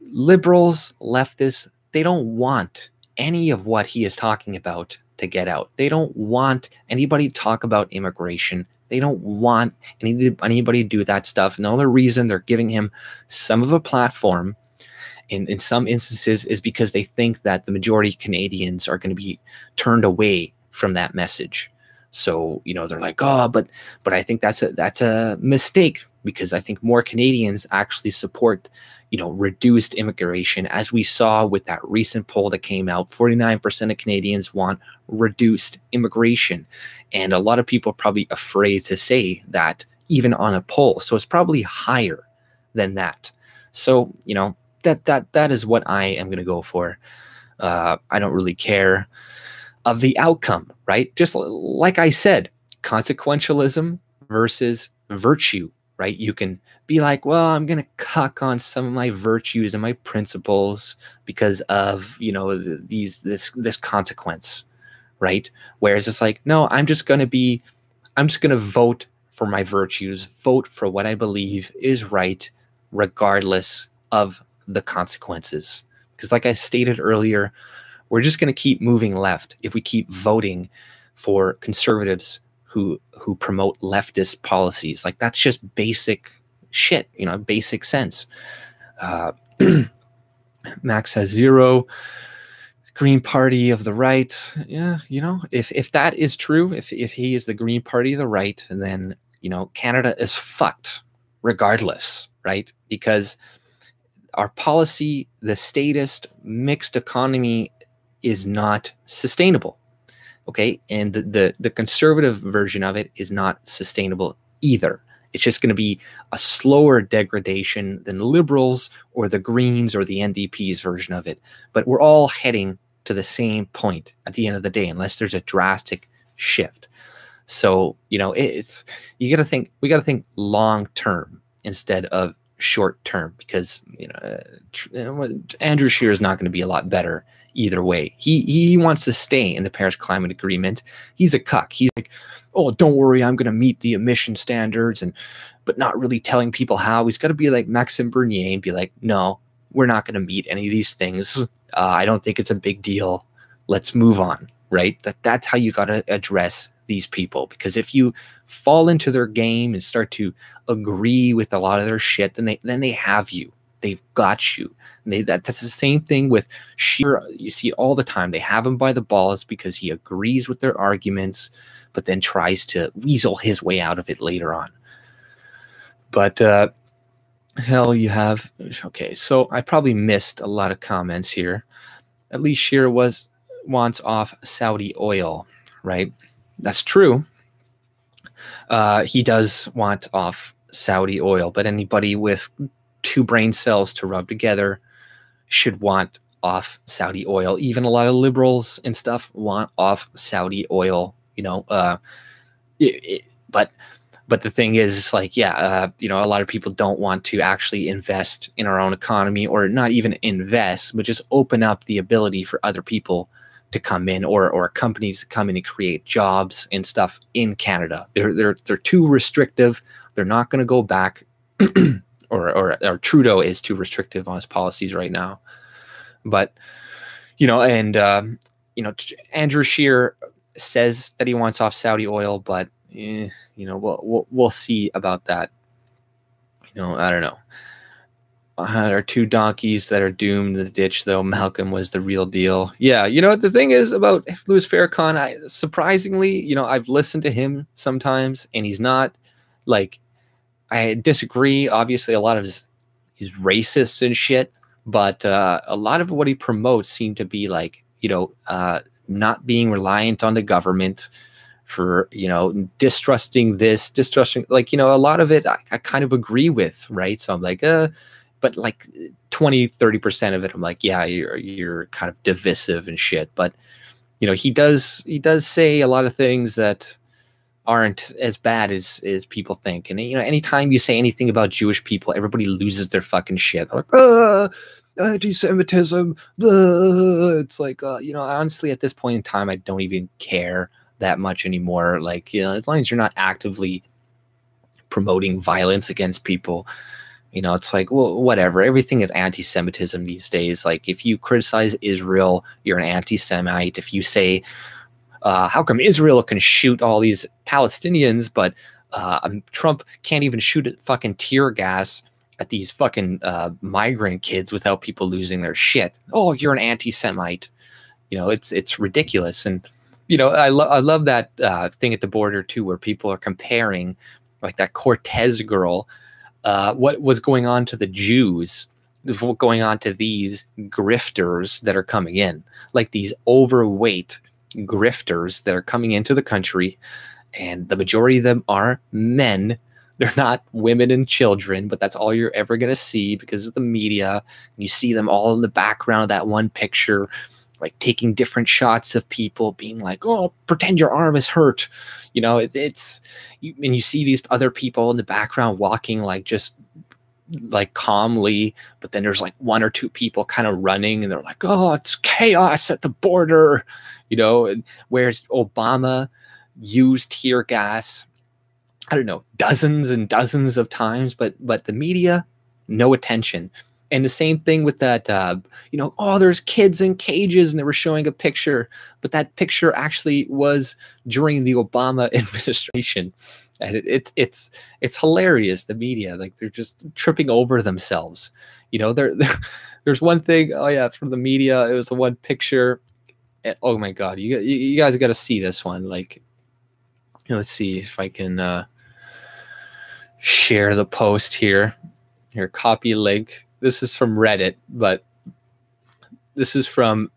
liberals, leftists, they don't want any of what he is talking about to get out. They don't want anybody to talk about immigration. They don't want anybody to do that stuff. And the only reason they're giving him some of a platform in some instances is because they think that the majority of Canadians are going to be turned away from that message. So, you know, they're like, oh, but I think that's a mistake, because I think more Canadians actually support, reduced immigration, as we saw with that recent poll that came out. 49% of Canadians want reduced immigration, and a lot of people are probably afraid to say that even on a poll. So it's probably higher than that. So that is what I am going to go for. I don't really care of the outcome, right? Just like I said, consequentialism versus virtue, right? You can be like, well, I'm going to cuck on some of my virtues and my principles because of, this consequence, right? Whereas it's like, no, I'm just going to vote for my virtues, vote for what I believe is right, regardless of the consequences. Because like I stated earlier, we're just going to keep moving left if we keep voting for conservatives who promote leftist policies. Like, that's just basic shit, basic sense. Max has 0. Green Party of the right. Yeah, if that is true, if he is the Green Party of the right, then Canada is fucked regardless, right? Because our policy, the statist mixed economy, is not sustainable. Okay, and the conservative version of it is not sustainable either. It's just going to be a slower degradation than liberals or the Greens or the NDP's version of it. But we're all heading to the same point at the end of the day, unless there's a drastic shift. So, we got to think long term instead of short term, because Andrew Scheer is not going to be a lot better either way. He wants to stay in the Paris Climate Agreement. He's a cuck. He's like, oh, don't worry, I'm going to meet the emission standards, but not really telling people how. He's got to be like Maxime Bernier and be like, no, we're not going to meet any of these things. I don't think it's a big deal. Let's move on, right? That's how you got to address these people, because if you fall into their game and start to agree with a lot of their shit, then they have you. They've got you. And that's the same thing with Scheer. You see it all the time. They have him by the balls because he agrees with their arguments, but then tries to weasel his way out of it later on. But hell, you have... Okay, so I probably missed a lot of comments here. At least Scheer wants off Saudi oil, right? That's true. He does want off Saudi oil, but anybody with 2 brain cells to rub together should want off Saudi oil. Even a lot of liberals and stuff want off Saudi oil, but the thing is, it's like, a lot of people don't want to actually invest in our own economy, or not even invest, but just open up the ability for other people to come in, or companies to come in and create jobs and stuff in Canada. They're too restrictive. They're not going to go back. Or Trudeau is too restrictive on his policies right now. But, Andrew Scheer says that he wants off Saudi oil, but, we'll see about that. I don't know. Our 2 donkeys that are doomed in the ditch, though. Malcolm was the real deal. Yeah, what the thing is about Louis Farrakhan, surprisingly, I've listened to him sometimes, and he's not, like... I disagree. Obviously, a lot of he's racist and shit, but a lot of what he promotes seem to be like, not being reliant on the government, for, distrusting this, distrusting, like, a lot of it I kind of agree with, right? So I'm like, but like 20-30% of it, I'm like, yeah, you're kind of divisive and shit. But, he does say a lot of things that aren't as bad as people think. And anytime you say anything about Jewish people, everybody loses their fucking shit. They're like, anti-Semitism. It's like, honestly, at this point in time, I don't even care that much anymore. Like, as long as you're not actively promoting violence against people, it's like, well, whatever. Everything is anti-Semitism these days. Like, if you criticize Israel, you're an anti-Semite. If you say, how come Israel can shoot all these Palestinians, but Trump can't even shoot at fucking tear gas at these fucking migrant kids without people losing their shit? Oh, you're an anti-Semite. It's ridiculous. And I love that thing at the border too, where people are comparing, like, that Cortez girl, what was going on to the Jews going on to these grifters that are coming in, like these overweight grifters that are coming into the country, and the majority of them are men. They're not women and children, but that's all you're ever going to see because of the media. And you see them all in the background of that one picture, like taking different shots of people being like, oh, pretend your arm is hurt. You know, and you see these other people in the background walking like just like calmly, but then there's like one or two people kind of running and they're like, oh, it's chaos at the border, you know. And whereas Obama used tear gas, I don't know, dozens and dozens of times, but the media, no attention. And the same thing with that, you know, oh, there's kids in cages, and they were showing a picture, but that picture actually was during the Obama administration. And it's hilarious, the media, like they're just tripping over themselves. You know, there's one thing, oh yeah, it's from the media, it was the one picture, and, oh my God, you guys got to see this one. Like, you know, let's see if I can share the post here. Here, copy link. This is from Reddit, but this is from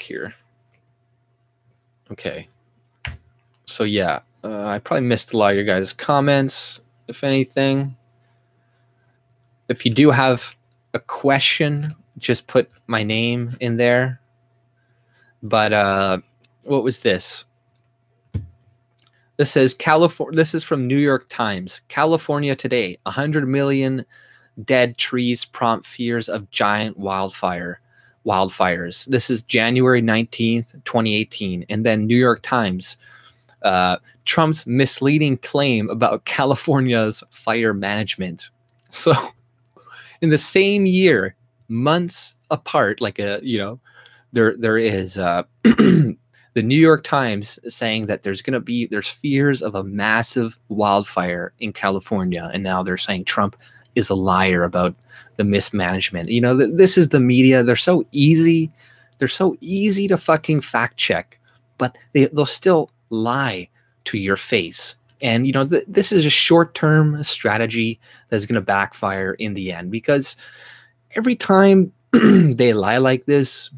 here. Okay. So yeah, I probably missed a lot of your guys' comments, if anything. If you do have a question, just put my name in there. But what was this? This says California. This is from New York Times. California today, 100 million dead trees prompt fears of giant wildfires. This is January 19th, 2018. And then New York Times, Trump's misleading claim about California's fire management. So in the same year, months apart, like there is the New York Times saying that there's fears of a massive wildfire in California, and now they're saying Trump is a liar about the mismanagement. You know, this is the media. They're so easy to fucking fact check, but they'll still lie to your face. And you know, this is a short-term strategy that's going to backfire in the end, because every time they lie like this,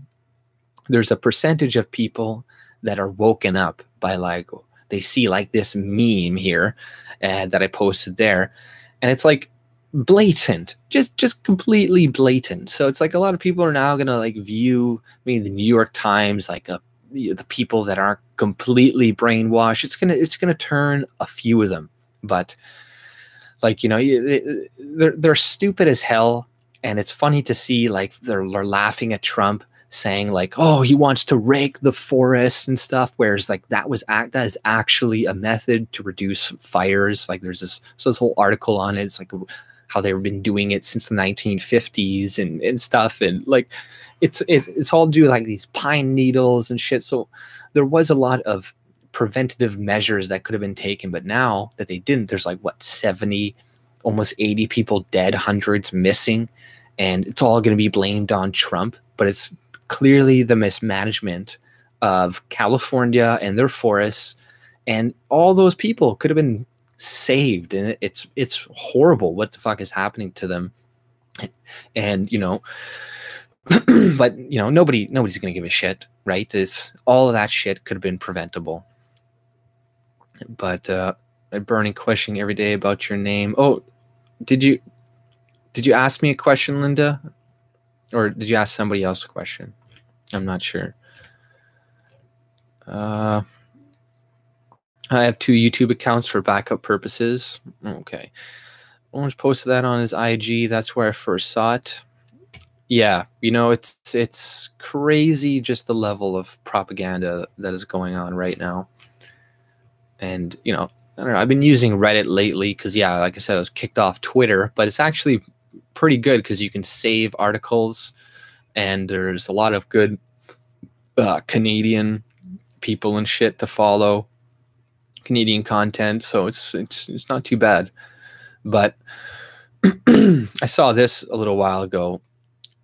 there's a percentage of people that are woken up by, like, they see like this meme here that I posted there, and it's like blatant, just completely blatant. So it's like a lot of people are now gonna like view the New York Times like the people that aren't completely brainwashed. It's gonna turn a few of them, but like, you know, they're stupid as hell, and it's funny to see like they're laughing at Trump, saying like, oh, he wants to rake the forest and stuff, whereas like that is actually a method to reduce fires. Like there's this whole article on it. It's like how they've been doing it since the 1950s and stuff, and like it's all due to like these pine needles and shit. So there was a lot of preventative measures that could have been taken, but now that they didn't, there's like what, 70, almost 80 people dead, hundreds missing, and it's all going to be blamed on Trump. But it's clearly the mismanagement of California and their forests, and all those people could have been saved. And it's horrible what the fuck is happening to them. And you know, but you know, nobody's gonna give a shit, right? It's all of that shit could have been preventable. But a burning question every day about your name. Oh, did you ask me a question, Linda? Or did you ask somebody else a question? I'm not sure. I have 2 YouTube accounts for backup purposes. Okay. Orange posted that on his IG. That's where I first saw it. Yeah, you know, it's crazy just the level of propaganda that is going on right now. And, you know, I don't know, I've been using Reddit lately because, yeah, like I said, I was kicked off Twitter, but it's actually pretty good because you can save articles, and there's a lot of good Canadian people and shit to follow, Canadian content, so it's not too bad. But I saw this a little while ago.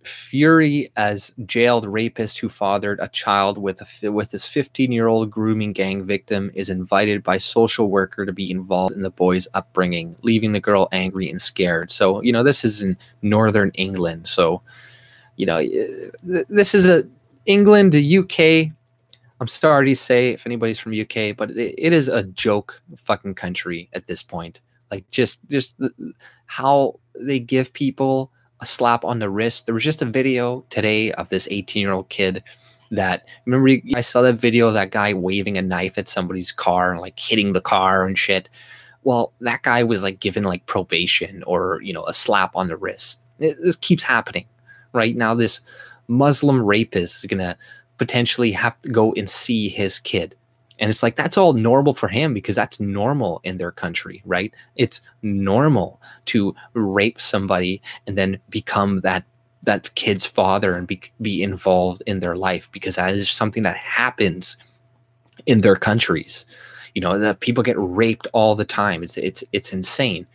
fury as jailed rapist who fathered a child with his 15-year-old grooming gang victim is invited by social worker to be involved in the boy's upbringing, leaving the girl angry and scared. So, you know, this is in northern England. So, you know, this is England, the UK. I'm sorry to say if anybody's from UK, but it is a joke fucking country at this point. Like just how they give people a slap on the wrist. There was just a video today of this 18-year-old kid that, remember, I saw that video of that guy waving a knife at somebody's car and like hitting the car and shit. Well, that guy was like given like probation or, you know, a slap on the wrist. This keeps happening. Right now, this Muslim rapist is going to potentially have to go and see his kid. And it's like, that's all normal for him because that's normal in their country, right? It's normal to rape somebody and then become that kid's father and be involved in their life because that is something that happens in their countries. You know, that people get raped all the time. It's insane.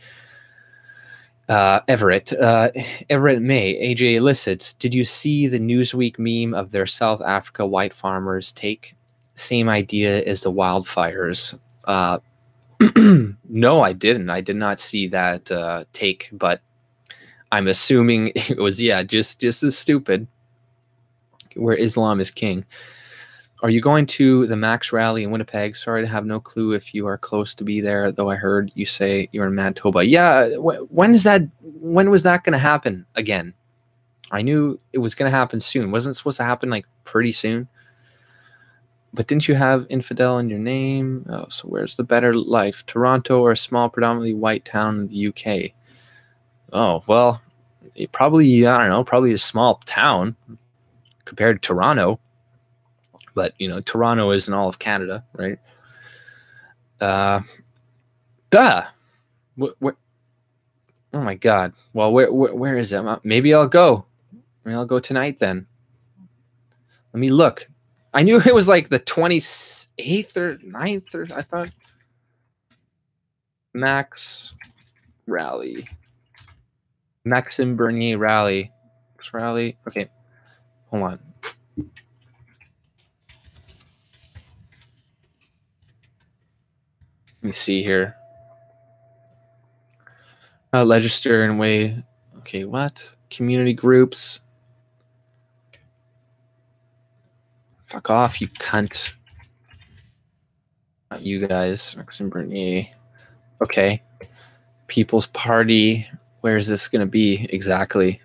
Everett May, AJ Elicits. Did you see the Newsweek meme of their South Africa white farmers take? Same idea as the wildfires. No, I didn't. I did not see that take, but I'm assuming it was, yeah, just as stupid. Where Islam is king. Are you going to the Max rally in Winnipeg? Sorry to have no clue if you are close to be there, though I heard you say you're in Manitoba. Yeah, when was that going to happen again? I knew it was going to happen soon. Wasn't it supposed to happen like pretty soon? But didn't you have infidel in your name? Oh, so where's the better life? Toronto or a small, predominantly white town in the UK? Oh, well, probably, I don't know, probably a small town compared to Toronto. But, you know, Toronto isn't all of Canada, right? What? Oh, my God. Well, where is it? Maybe I'll go. Maybe I'll go tonight then. Let me look. I knew it was like the 28th or 9th, or I thought. Max rally. Maxime Bernier rally. Rally. Okay. Hold on. Let me see here. Register and way. Okay, what? Community groups. Fuck off, you cunt. Not you guys. Maxime Bernier. Okay. People's Party. Where is this going to be exactly?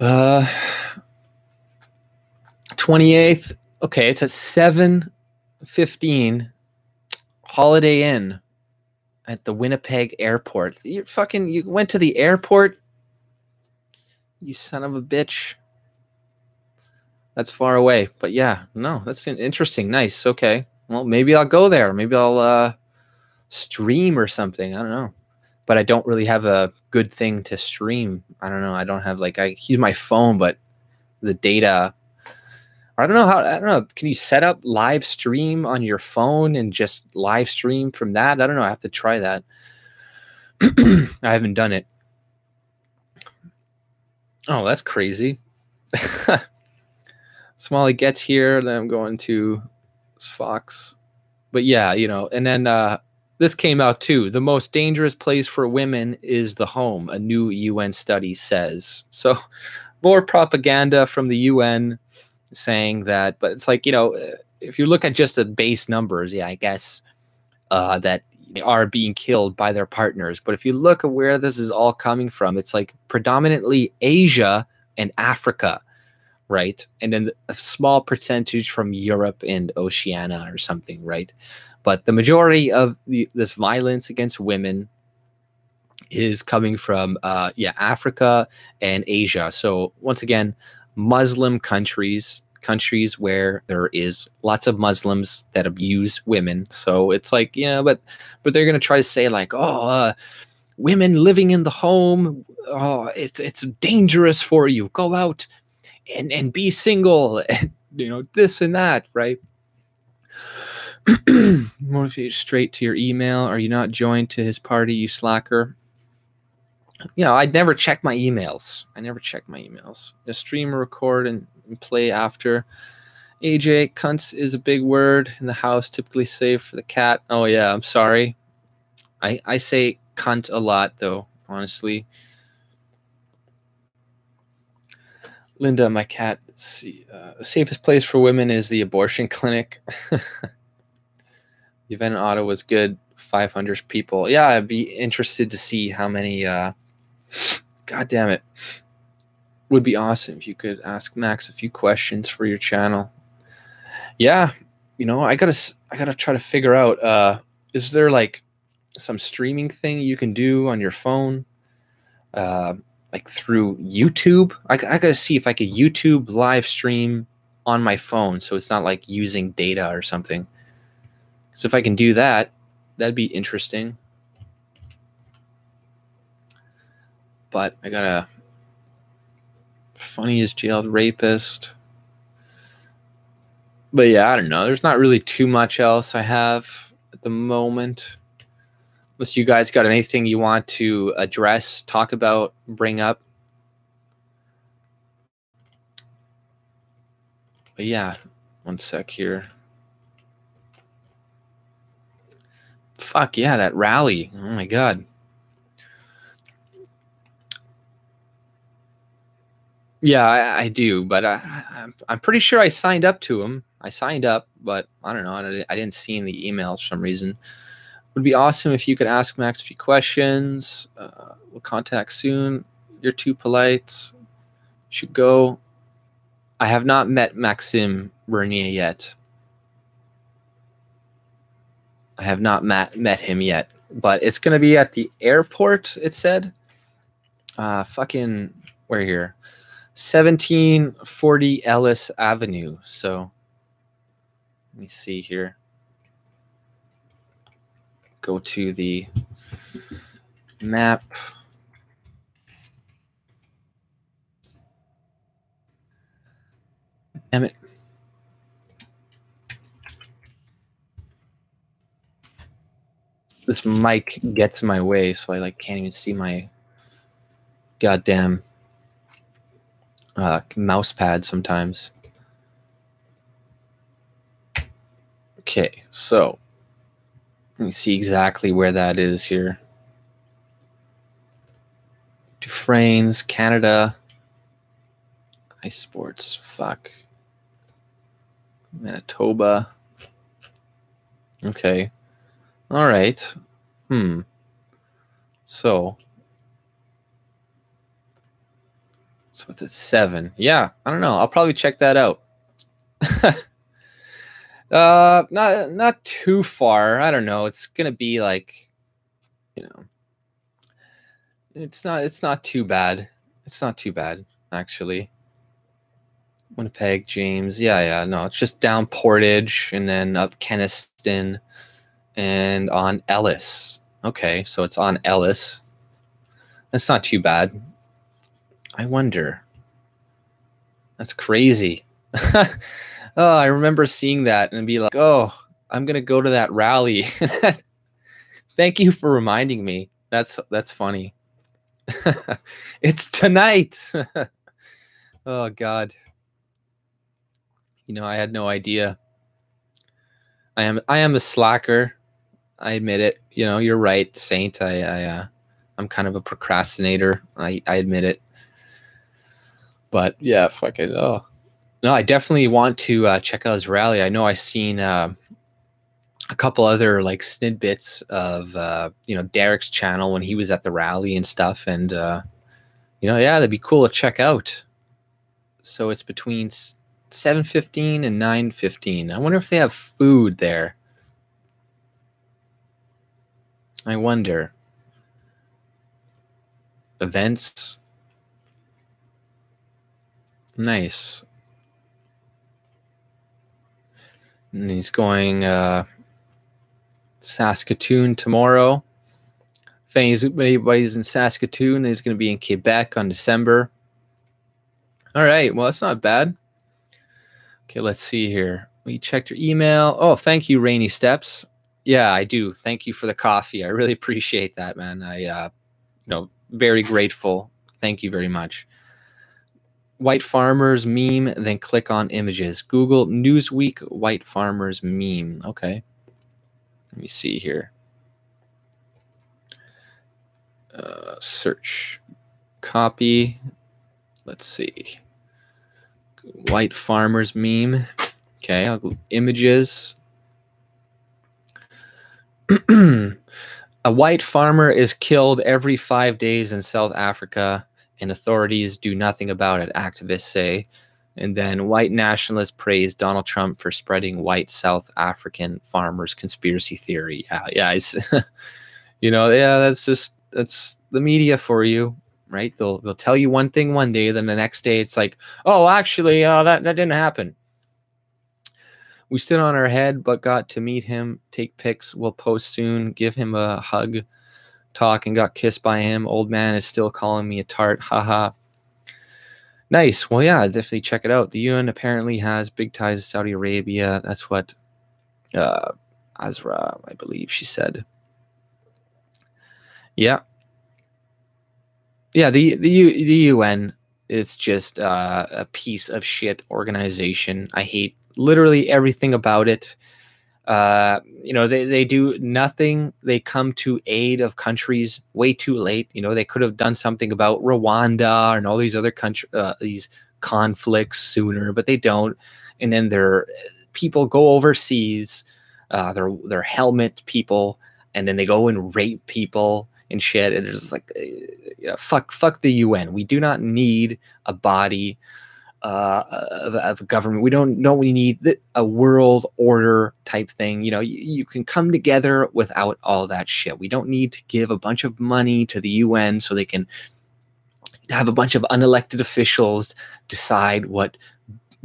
28th. Okay, it's at 7:15. Holiday Inn at the Winnipeg airport. You went to the airport? You son of a bitch. That's far away. But yeah, no, that's interesting. Nice. Okay. Well, maybe I'll go there. Maybe I'll stream or something. I don't know. But I don't really have a good thing to stream. I don't know. I don't have like, I use my phone, but the data, I don't know. Can you set up live stream on your phone and just live stream from that? I don't know. I have to try that. I haven't done it. Oh, that's crazy. Smalley gets here, then I'm going to Fox. But yeah, you know, and then this came out too. The most dangerous place for women is the home, a new UN study says. So more propaganda from the UN saying that, but it's like, you know, if you look at just the base numbers, yeah, I guess that they are being killed by their partners. But if you look at where this is all coming from, it's like predominantly Asia and Africa, right? And then a small percentage from Europe and Oceania or something, right? But the majority of this violence against women is coming from, Africa and Asia. So once again, Muslim countries where there is lots of Muslims that abuse women. So it's like, you know, but they're going to try to say like, women living in the home, it's dangerous for you. Go out and be single, and, you know, this and that, right? More straight to your email. Are you not joined to his party, you slacker? You know, I'd never check my emails. I never check my emails. Just stream or record and play after. AJ, cunts is a big word in the house, typically safe for the cat. Oh, yeah, I'm sorry. I say cunt a lot, though, honestly. Linda, my cat, the safest place for women is the abortion clinic. The event in Ottawa was good. 500 people. Yeah, I'd be interested to see how many. God damn it. Would be awesome if you could ask Max a few questions for your channel. Yeah, you know, I gotta try to figure out. Is there like some streaming thing you can do on your phone? Like through YouTube? I gotta see if I could YouTube live stream on my phone, so it's not like using data or something. So if I can do that, that'd be interesting. But I gotta. Funniest jailed rapist. But yeah, I don't know. There's not really too much else I have at the moment. Unless you guys got anything you want to address, talk about, bring up. But yeah, one sec here. Fuck yeah, that rally. Oh my God. Yeah, I do, but I'm pretty sure I signed up to him. I signed up, but I don't know. I didn't see in the email for some reason. Would be awesome if you could ask Max a few questions. We'll contact soon. You're too polite. Should go. I have not met Maxime Bernier yet. I have not met him yet, but it's going to be at the airport, it said. Fucking, where here? 1740 Ellis Avenue. So, let me see here. Go to the map. Damn it. This mic gets in my way, so I like can't even see my goddamn mouse pad sometimes. Okay, so let me see exactly where that is here. Dufresne's, Canada. Ice Sports, fuck. Manitoba. Okay. All right. So it's at 7. Yeah, I don't know. I'll probably check that out. Not too far. I don't know. It's gonna be like, you know, it's not too bad. It's not too bad, actually. Winnipeg, James. Yeah. No, it's just down Portage and then up Kenniston and on Ellis. Okay, so it's on Ellis. That's not too bad. I wonder. That's crazy. Oh, I remember seeing that and be like, oh, I'm going to go to that rally. Thank you for reminding me. That's funny. It's tonight. Oh, God. You know, I had no idea. I am a slacker. I admit it. You know, you're right, Saint. I'm kind of a procrastinator. I admit it. But yeah, fuck it. Oh no, I definitely want to check out his rally. I know I've seen a couple other like snidbits of you know, Derek's channel when he was at the rally and stuff, and you know, yeah, that'd be cool to check out. So it's between 7:15 and 9:15. I wonder if they have food there. I wonder. Events. Nice. And he's going Saskatoon tomorrow. If anybody's in Saskatoon, he's going to be in Quebec on December. All right. Well, that's not bad. Okay, let's see here. We checked your email. Oh, thank you, Rainy Steps. Yeah, I do. Thank you for the coffee. I really appreciate that, man. I, you know, very grateful. Thank you very much. White farmers meme, then click on images. Google Newsweek white farmers meme. Okay. Let me see here. Search. Copy. Let's see. White farmers meme. Okay, I'll go images. A white farmer is killed every 5 days in South Africa, and authorities do nothing about it, activists say. And then white nationalists praise Donald Trump for spreading white South African farmers conspiracy theory. Yeah, you know, yeah, that's the media for you, right? They'll tell you one thing one day, then the next day it's like, oh, actually, that didn't happen. We stood on our head, but got to meet him, take pics. We'll post soon. Give him a hug, talk, and got kissed by him. Old man is still calling me a tart. Haha. Nice. Well, yeah, definitely check it out. The UN apparently has big ties to Saudi Arabia. That's what Azra, I believe she said. Yeah. Yeah, the UN is just a piece of shit organization. I hate literally everything about it. You know, they do nothing. They come to aid of countries way too late. You know, they could have done something about Rwanda and all these other these conflicts sooner, but they don't. And then their people go overseas, their helmet people, and then they go and rape people and shit. And it's like, you know, fuck the UN. We do not need a body of government. We don't know we need a world order type thing. You know, you can come together without all that shit. We don't need to give a bunch of money to the UN so they can have a bunch of unelected officials decide what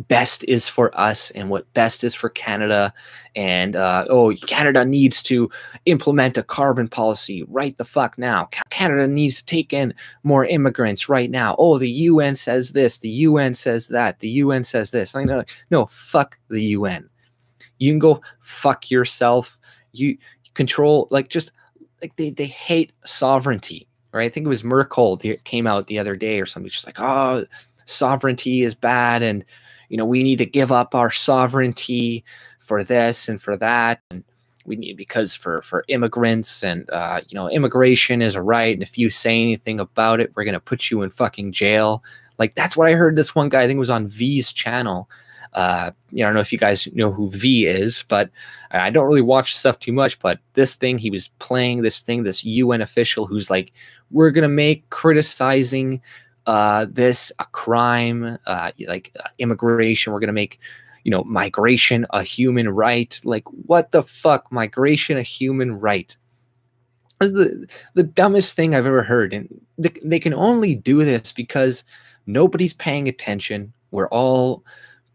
best is for us and what best is for Canada. And oh, Canada needs to implement a carbon policy right the fuck now. Canada needs to take in more immigrants right now. Oh, the UN says this, the UN says that, the UN says this. I know, no, fuck the UN. You can go fuck yourself. You control, like, just like they hate sovereignty, right? I think it was Merkel that came out the other day or something. She's like, oh, sovereignty is bad, and you know, we need to give up our sovereignty for this and for that. And we need, because for immigrants and, you know, immigration is a right. And if you say anything about it, we're going to put you in fucking jail. Like, that's what I heard this one guy, I think it was on V's channel. You know, I don't know if you guys know who V is, but I don't really watch stuff too much. But this thing, he was playing this thing, this UN official who's like, we're going to make criticizing this a crime, like immigration. We're going to make, you know, migration a human right. Like, what the fuck? Migration a human right? The dumbest thing I've ever heard. And they can only do this because nobody's paying attention. We're all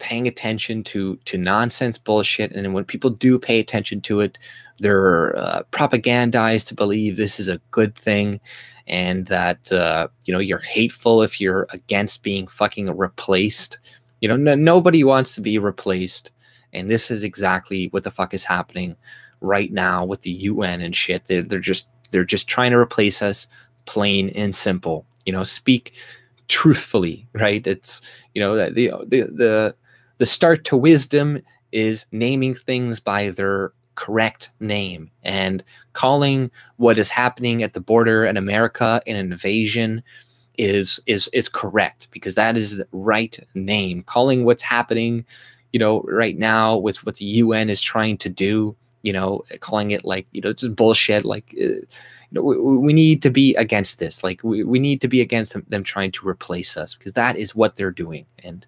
paying attention to nonsense bullshit. And then when people do pay attention to it, they're propagandized to believe this is a good thing. And that, you know, you're hateful if you're against being fucking replaced. You know, nobody wants to be replaced. And this is exactly what the fuck is happening right now with the UN and shit. They're just trying to replace us, plain and simple. You know, speak truthfully, right? It's, you know, the start to wisdom is naming things by their correct name, and calling what is happening at the border in America an invasion is correct, because that is the right name. Calling what's happening, you know, right now with what the UN is trying to do, you know, calling it like, you know, just bullshit. Like, you know, we need to be against this. Like, we need to be against them trying to replace us, because that is what they're doing. And,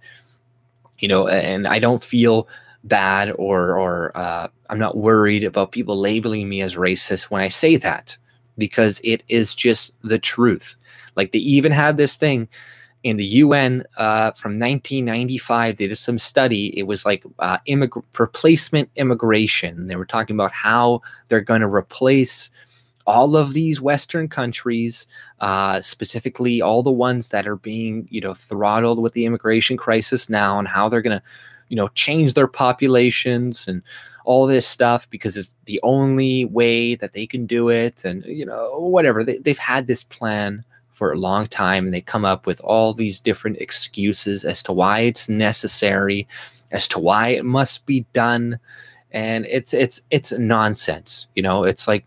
you know, and I don't feel bad or I'm not worried about people labeling me as racist when I say that, because it is just the truth. Like, they even had this thing in the UN from 1995. They did some study. It was like replacement immigration. They were talking about how they're going to replace all of these Western countries, specifically all the ones that are being, you know, throttled with the immigration crisis now, and how they're going to, you know, change their populations and all this stuff, because it's the only way that they can do it. And, you know, whatever. They've had this plan for a long time, and they come up with all these different excuses as to why it's necessary, as to why it must be done. And it's nonsense. You know, it's like,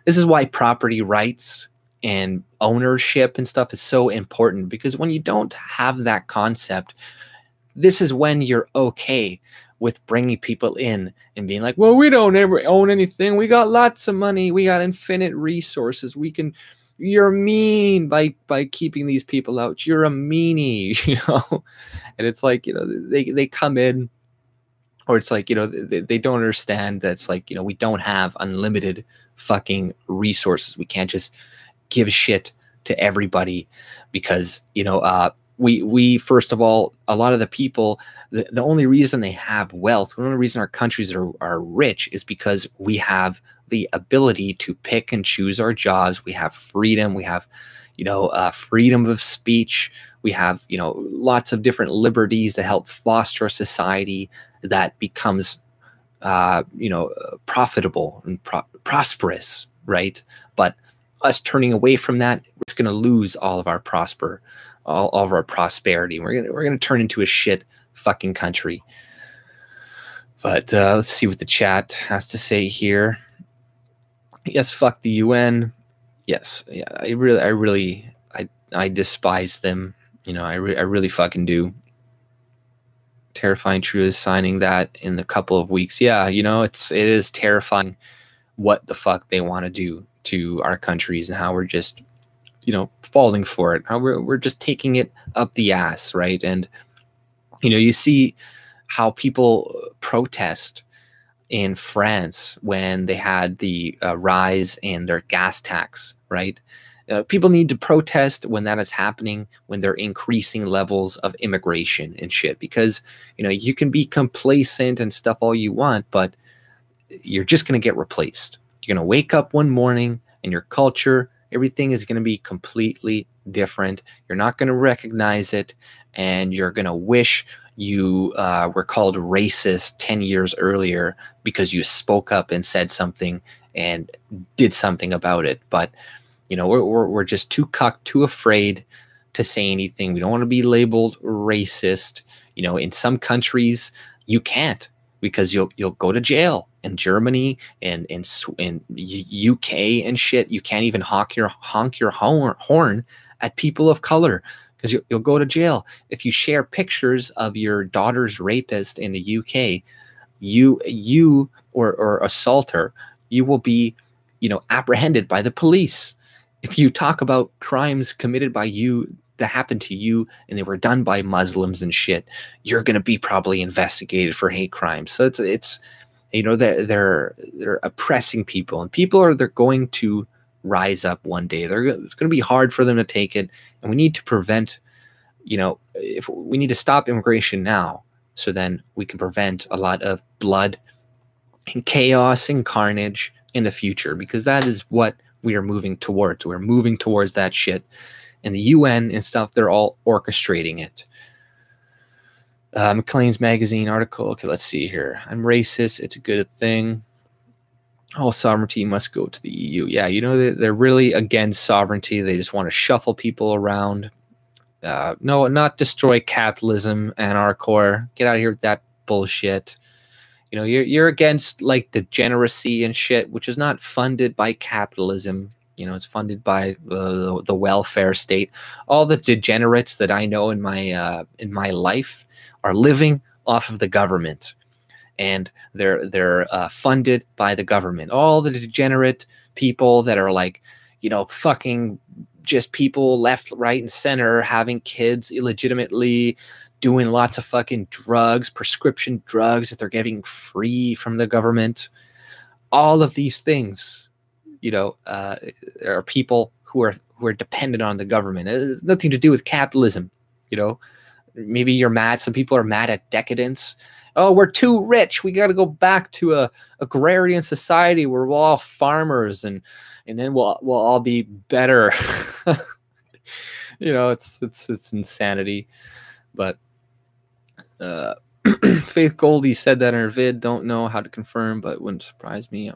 this is why property rights and ownership and stuff is so important, because when you don't have that concept, this is when you're okay with bringing people in and being like, well, we don't ever own anything. We got lots of money. We got infinite resources. You're mean by keeping these people out. You're a meanie, you know? And it's like, you know, they come in, or it's like, you know, they don't understand that it's like, you know, we don't have unlimited fucking resources. We can't just give shit to everybody because, you know, we first of all, a lot of the people, the only reason they have wealth, the only reason our countries are rich is because we have the ability to pick and choose our jobs. We have freedom. We have, you know, freedom of speech. We have, you know, lots of different liberties to help foster a society that becomes, you know, profitable and prosperous, right? But us turning away from that, we're just going to lose all of our all of our prosperity. We're gonna turn into a shit fucking country. But let's see what the chat has to say here. Yes, fuck the UN. Yes, yeah, I despise them. You know, I really fucking do. Terrifying Trudeau is signing that in a couple of weeks. Yeah, you know, it is terrifying what the fuck they want to do to our countries and how we're just, you know, falling for it. How we're just taking it up the ass, right? And, you know, you see how people protest in France when they had the rise in their gas tax, right? People need to protest when that is happening, when they're increasing levels of immigration and shit, because, you know, you can be complacent and stuff all you want, but you're just going to get replaced. You're going to wake up one morning and your culture, everything is going to be completely different. You're not going to recognize it, and you're going to wish you were called racist 10 years earlier because you spoke up and said something and did something about it. But, you know, we're just too cucked, too afraid to say anything. We don't want to be labeled racist. You know, in some countries you can't, because you'll go to jail. In Germany and in UK and shit, you can't even honk your horn at people of color, because you'll go to jail. If you share pictures of your daughter's rapist in the UK, you or assaulter, you will be, you know, apprehended by the police. If you talk about crimes committed by you that happened to you and they were done by Muslims and shit, you're going to be probably investigated for hate crimes. So it's you know, they're oppressing people, and they're going to rise up one day. It's going to be hard for them to take it, and we need to prevent, you know, if we need to stop immigration now, so then we can prevent a lot of blood and chaos and carnage in the future, because that is what we are moving towards. We're moving towards that shit, and the UN and stuff, they're all orchestrating it. Maclean's magazine article. Okay, let's see here. I'm racist. It's a good thing. All sovereignty must go to the EU. Yeah, you know, they're really against sovereignty. They just want to shuffle people around. No, not destroy capitalism and our core. Get out of here with that bullshit. You know, you're against like degeneracy and shit, which is not funded by capitalism. You know, it's funded by the welfare state. All the degenerates that I know in my life are living off of the government, and they're funded by the government. All the degenerate people that are like, you know, fucking just people left, right, and center, having kids illegitimately, doing lots of fucking drugs, prescription drugs that they're getting free from the government. All of these things, you know, there are people who are dependent on the government. It has nothing to do with capitalism. You know, maybe you're mad. Some people are mad at decadence. Oh, we're too rich. We got to go back to a agrarian society where we're all farmers, and then we'll all be better. You know, it's insanity. But Faith Goldie said that in her vid. Don't know how to confirm, but wouldn't surprise me.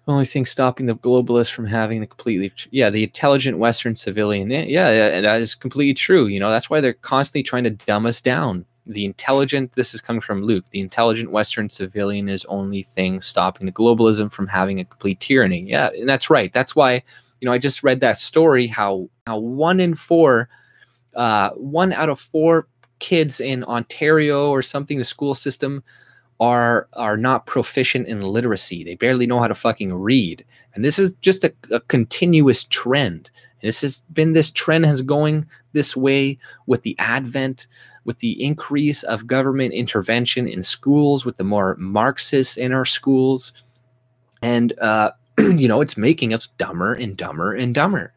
Only thing stopping the globalists from having the completely, the intelligent Western civilian. Yeah, that is completely true. You know, that's why they're constantly trying to dumb us down. The intelligent, this is coming from Luke, the intelligent Western civilian is only thing stopping the globalism from having a complete tyranny. Yeah, and that's right. That's why, you know, I just read that story, how 1 out of 4 kids in Ontario or something, the school system, are not proficient in literacy. They barely know how to fucking read. And this is just a continuous trend. This trend has going this way with the advent, with the increase of government intervention in schools, with the more Marxists in our schools. And, you know, it's making us dumber and dumber and dumber.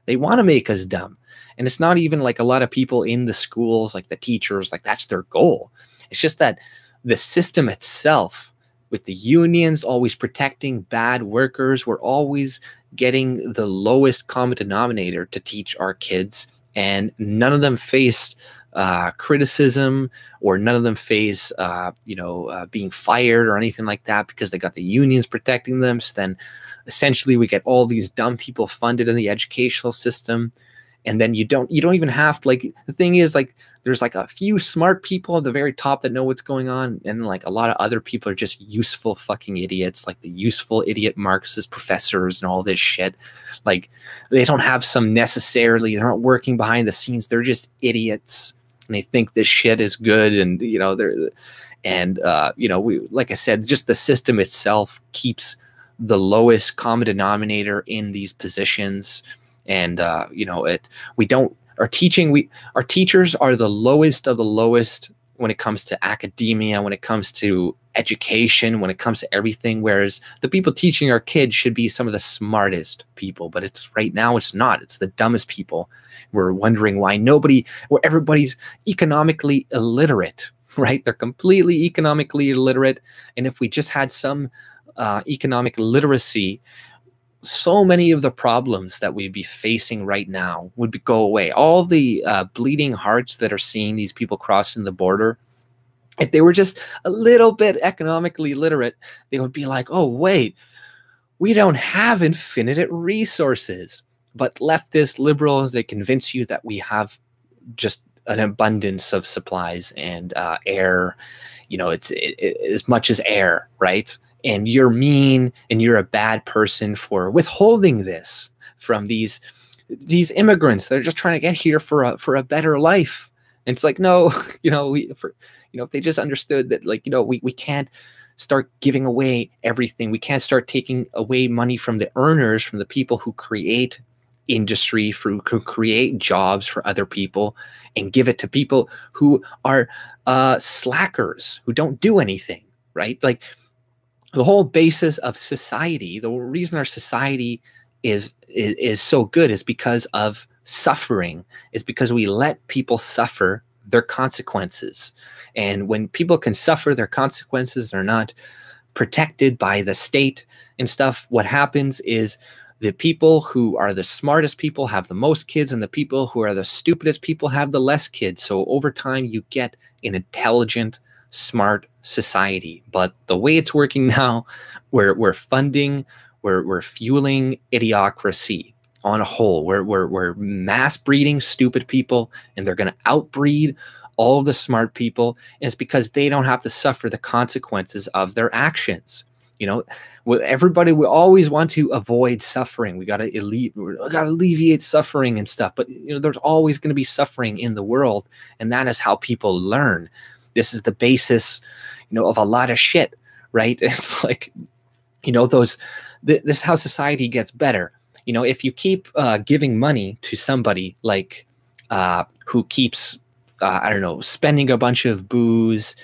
They want to make us dumb. And it's not even like a lot of people in the schools, like the teachers, like that's their goal. It's just that the system itself, with the unions always protecting bad workers, we're always getting the lowest common denominator to teach our kids, and none of them face criticism, or none of them face being fired or anything like that, because they got the unions protecting them. So then essentially we get all these dumb people funded in the educational system. And then you don't even have to, like, the thing is, like, there's like a few smart people at the very top that know what's going on. And like a lot of other people are just useful fucking idiots, like the useful idiot Marxist professors and all this shit. Like, they don't have they're not working behind the scenes. They're just idiots. And they think this shit is good. And, you know, like I said, just the system itself keeps the lowest common denominator in these positions. And, our teachers are the lowest of the lowest when it comes to academia, when it comes to education, when it comes to everything. Whereas the people teaching our kids should be some of the smartest people, but right now it's not. It's the dumbest people. We're wondering why everybody's economically illiterate, right? They're completely economically illiterate. And if we just had some economic literacy, so many of the problems that we'd be facing right now would go away. All the bleeding hearts that are seeing these people crossing the border, if they were just a little bit economically literate, they would be like, oh, wait, we don't have infinite resources. But leftist liberals, they convince you that we have just an abundance of supplies and air. You know, it's as much as air, right? And you're mean and you're a bad person for withholding this from these immigrants that are just trying to get here for a better life. And it's like, no, if they just understood that, like, we can't start giving away everything. We can't start taking away money from the earners, from the people who create industry, who create jobs for other people, and give it to people who are slackers, who don't do anything, right? Like, the whole basis of society, the reason our society is so good is because of suffering, is because we let people suffer their consequences. And when people can suffer their consequences, they're not protected by the state and stuff. What happens is the people who are the smartest people have the most kids, and the people who are the stupidest people have the less kids. So over time, you get an intelligent, smart society. But the way it's working now, we're fueling idiocracy on a whole. We're mass breeding stupid people, and they're going to outbreed all of the smart people. And it's because they don't have to suffer the consequences of their actions. Everybody, we always want to avoid suffering. We got to alleviate suffering and stuff. But there's always going to be suffering in the world, and that is how people learn. This is the basis, of a lot of shit, right? It's like, this is how society gets better. If you keep giving money to somebody like who keeps, spending a bunch of booze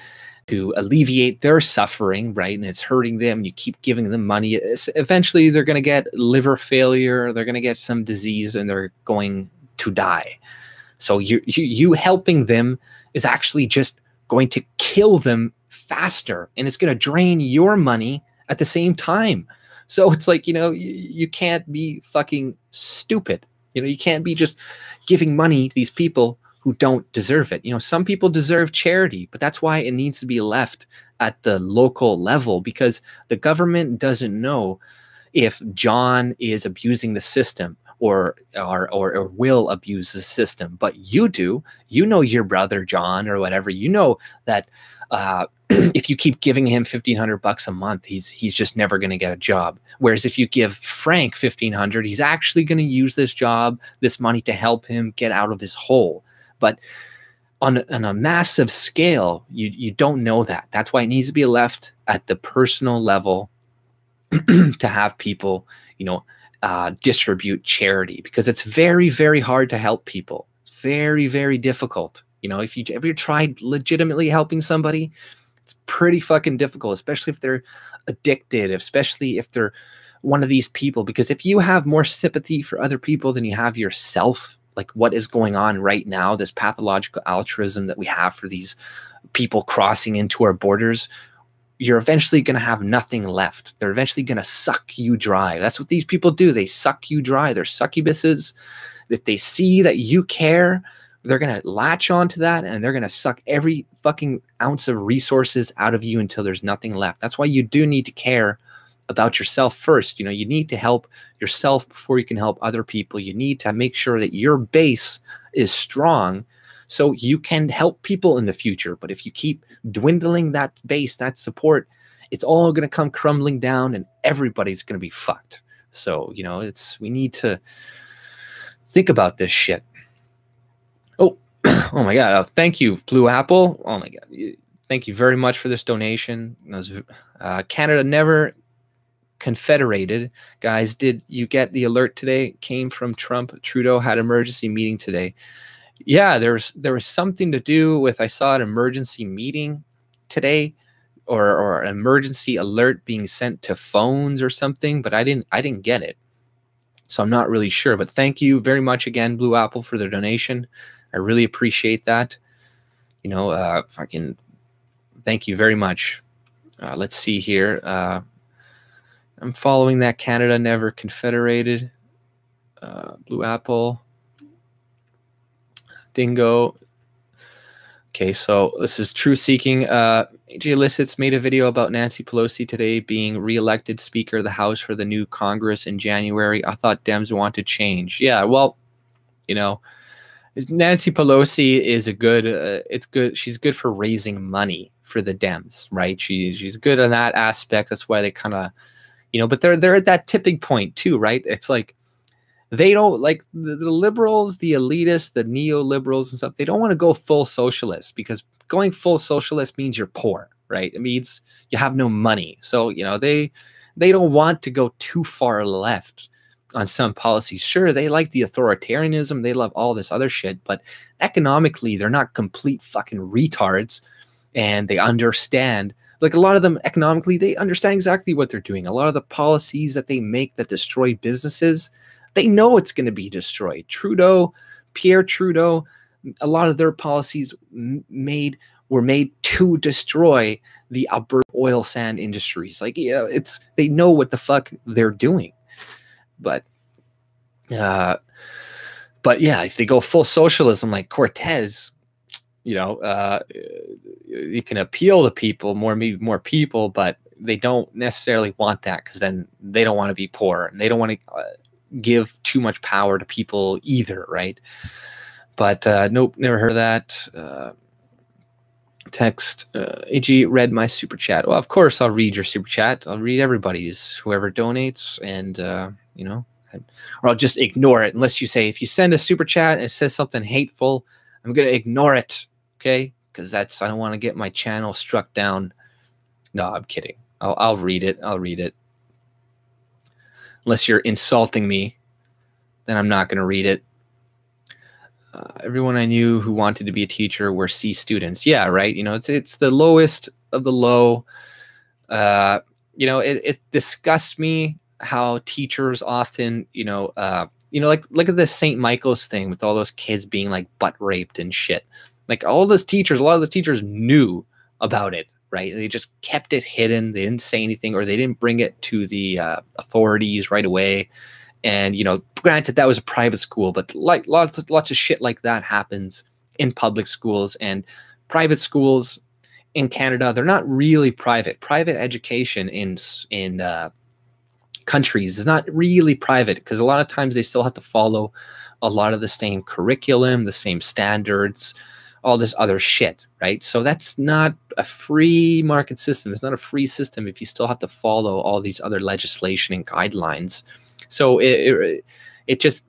to alleviate their suffering, right? And it's hurting them. You keep giving them money. Eventually, they're going to get liver failure. They're going to get some disease, and they're going to die. So you helping them is actually just going to kill them faster, and it's going to drain your money at the same time. So it's like, you can't be fucking stupid. You can't be just giving money to these people who don't deserve it. Some people deserve charity, but that's why it needs to be left at the local level, because the government doesn't know if John is abusing the system or will abuse the system, but you do. You know your brother John or whatever. You know that if you keep giving him $1,500 a month, he's just never going to get a job. Whereas if you give Frank $1,500, he's actually going to use this money to help him get out of this hole. But on a massive scale, you don't know that. That's why it needs to be left at the personal level to have people, distribute charity, because it's very, very hard to help people. It's very, very difficult. If you ever tried legitimately helping somebody, it's pretty fucking difficult, especially if they're addicted, especially if they're one of these people. Because if you have more sympathy for other people than you have yourself, like what is going on right now, this pathological altruism that we have for these people crossing into our borders, you're eventually going to have nothing left. They're eventually going to suck you dry. That's what these people do. They suck you dry. They're succubuses. If they see that you care, they're going to latch onto that, and they're going to suck every fucking ounce of resources out of you until there's nothing left. That's why you do need to care about yourself first. You need to help yourself before you can help other people. You need to make sure that your base is strong so you can help people in the future. But if you keep dwindling that base, that support, it's all going to come crumbling down and everybody's going to be fucked. So, we need to think about this shit. Oh my God. Thank you, Blue Apple. Oh my God. Thank you very much for this donation. Canada Never Confederated. Guys, did you get the alert today? Came from Trump. Trudeau had emergency meeting today. Yeah, there was something to do with, I saw an emergency meeting today, or an emergency alert being sent to phones or something, but I didn't get it. So I'm not really sure, but thank you very much again, Blue Apple, for the donation. I really appreciate that. Thank you very much. Let's see here. I'm following that Canada Never Confederated. Blue Apple. Dingo. Okay, so this is True Seeking. AJ Elicits made a video about Nancy Pelosi today being reelected Speaker of the House for the new Congress in January. I thought Dems wanted change. Yeah, well, Nancy Pelosi is it's good. She's good for raising money for the Dems, right? She's good on that aspect. That's why they kind of, but they're at that tipping point too, right? It's like they don't like the liberals, the elitists, the neoliberals and stuff. They don't want to go full socialist, because going full socialist means you're poor, right? It means you have no money. So, they don't want to go too far left on some policies. Sure, they like the authoritarianism. They love all this other shit, but economically, they're not complete fucking retards, and they understand. Like a lot of them economically, they understand exactly what they're doing. A lot of the policies that they make that destroy businesses, they know it's going to be destroyed. Pierre Trudeau, a lot of their policies were made to destroy the Alberta oil sand industries. Like, they know what the fuck they're doing. But yeah, if they go full socialism like Cortez, you can appeal to people, maybe more people, but they don't necessarily want that, because then they don't want to be poor, and they don't want to give too much power to people either, right? But nope, never heard of that. Text, AG read my super chat. Well, of course I'll read your super chat. I'll read everybody's, whoever donates, and or I'll just ignore it, unless you say, if you send a super chat and it says something hateful, I'm gonna ignore it, okay? Because I don't want to get my channel struck down. No, I'm kidding. I'll read it. I'll read it. Unless you're insulting me, then I'm not going to read it. Everyone I knew who wanted to be a teacher were C students. Yeah, right. It's the lowest of the low. It disgusts me how teachers often, like look at this St. Michael's thing with all those kids being like butt raped and shit. Like all those teachers, a lot of the teachers knew about it, right? They just kept it hidden. They didn't say anything, or they didn't bring it to the authorities right away. And, granted, that was a private school, but like lots of shit like that happens in public schools. And private schools in Canada, they're not really private. Private education in countries. It's not really private because a lot of times they still have to follow a lot of the same curriculum, the same standards, all this other shit, right? So that's not a free market system. It's not a free system if you still have to follow all these other legislation and guidelines. So it just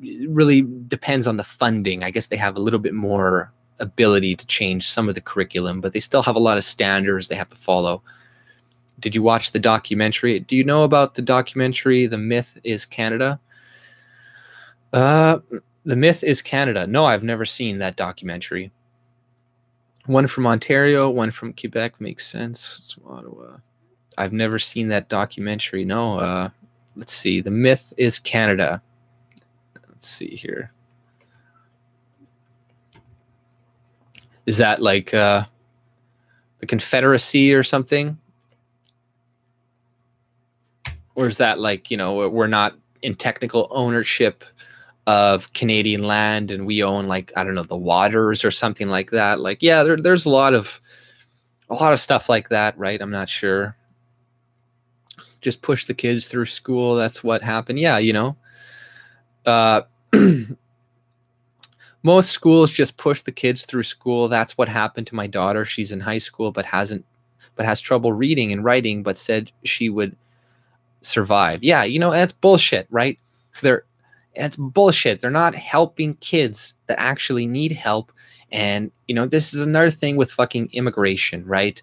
really depends on the funding. I guess they have a little bit more ability to change some of the curriculum, but they still have a lot of standards they have to follow. Did you watch the documentary? Do you know about the documentary, The Myth is Canada? The Myth is Canada. No, I've never seen that documentary. One from Ontario, one from Quebec makes sense. It's Ottawa. I've never seen that documentary. No, let's see. The Myth is Canada. Let's see here. Is that like the Confederacy or something? Or is that like, you know, we're not in technical ownership of Canadian land and we own, like, I don't know, the waters or something like that? Like, yeah, there's a lot of stuff like that, right? I'm not sure. Just push the kids through school. That's what happened. Yeah, you know, most schools just push the kids through school. That's what happened to my daughter. She's in high school, but has trouble reading and writing, but said she would survive. Yeah, you know, that's bullshit, right? It's bullshit. They're not helping kids that actually need help. And, you know, this is another thing with fucking immigration, right?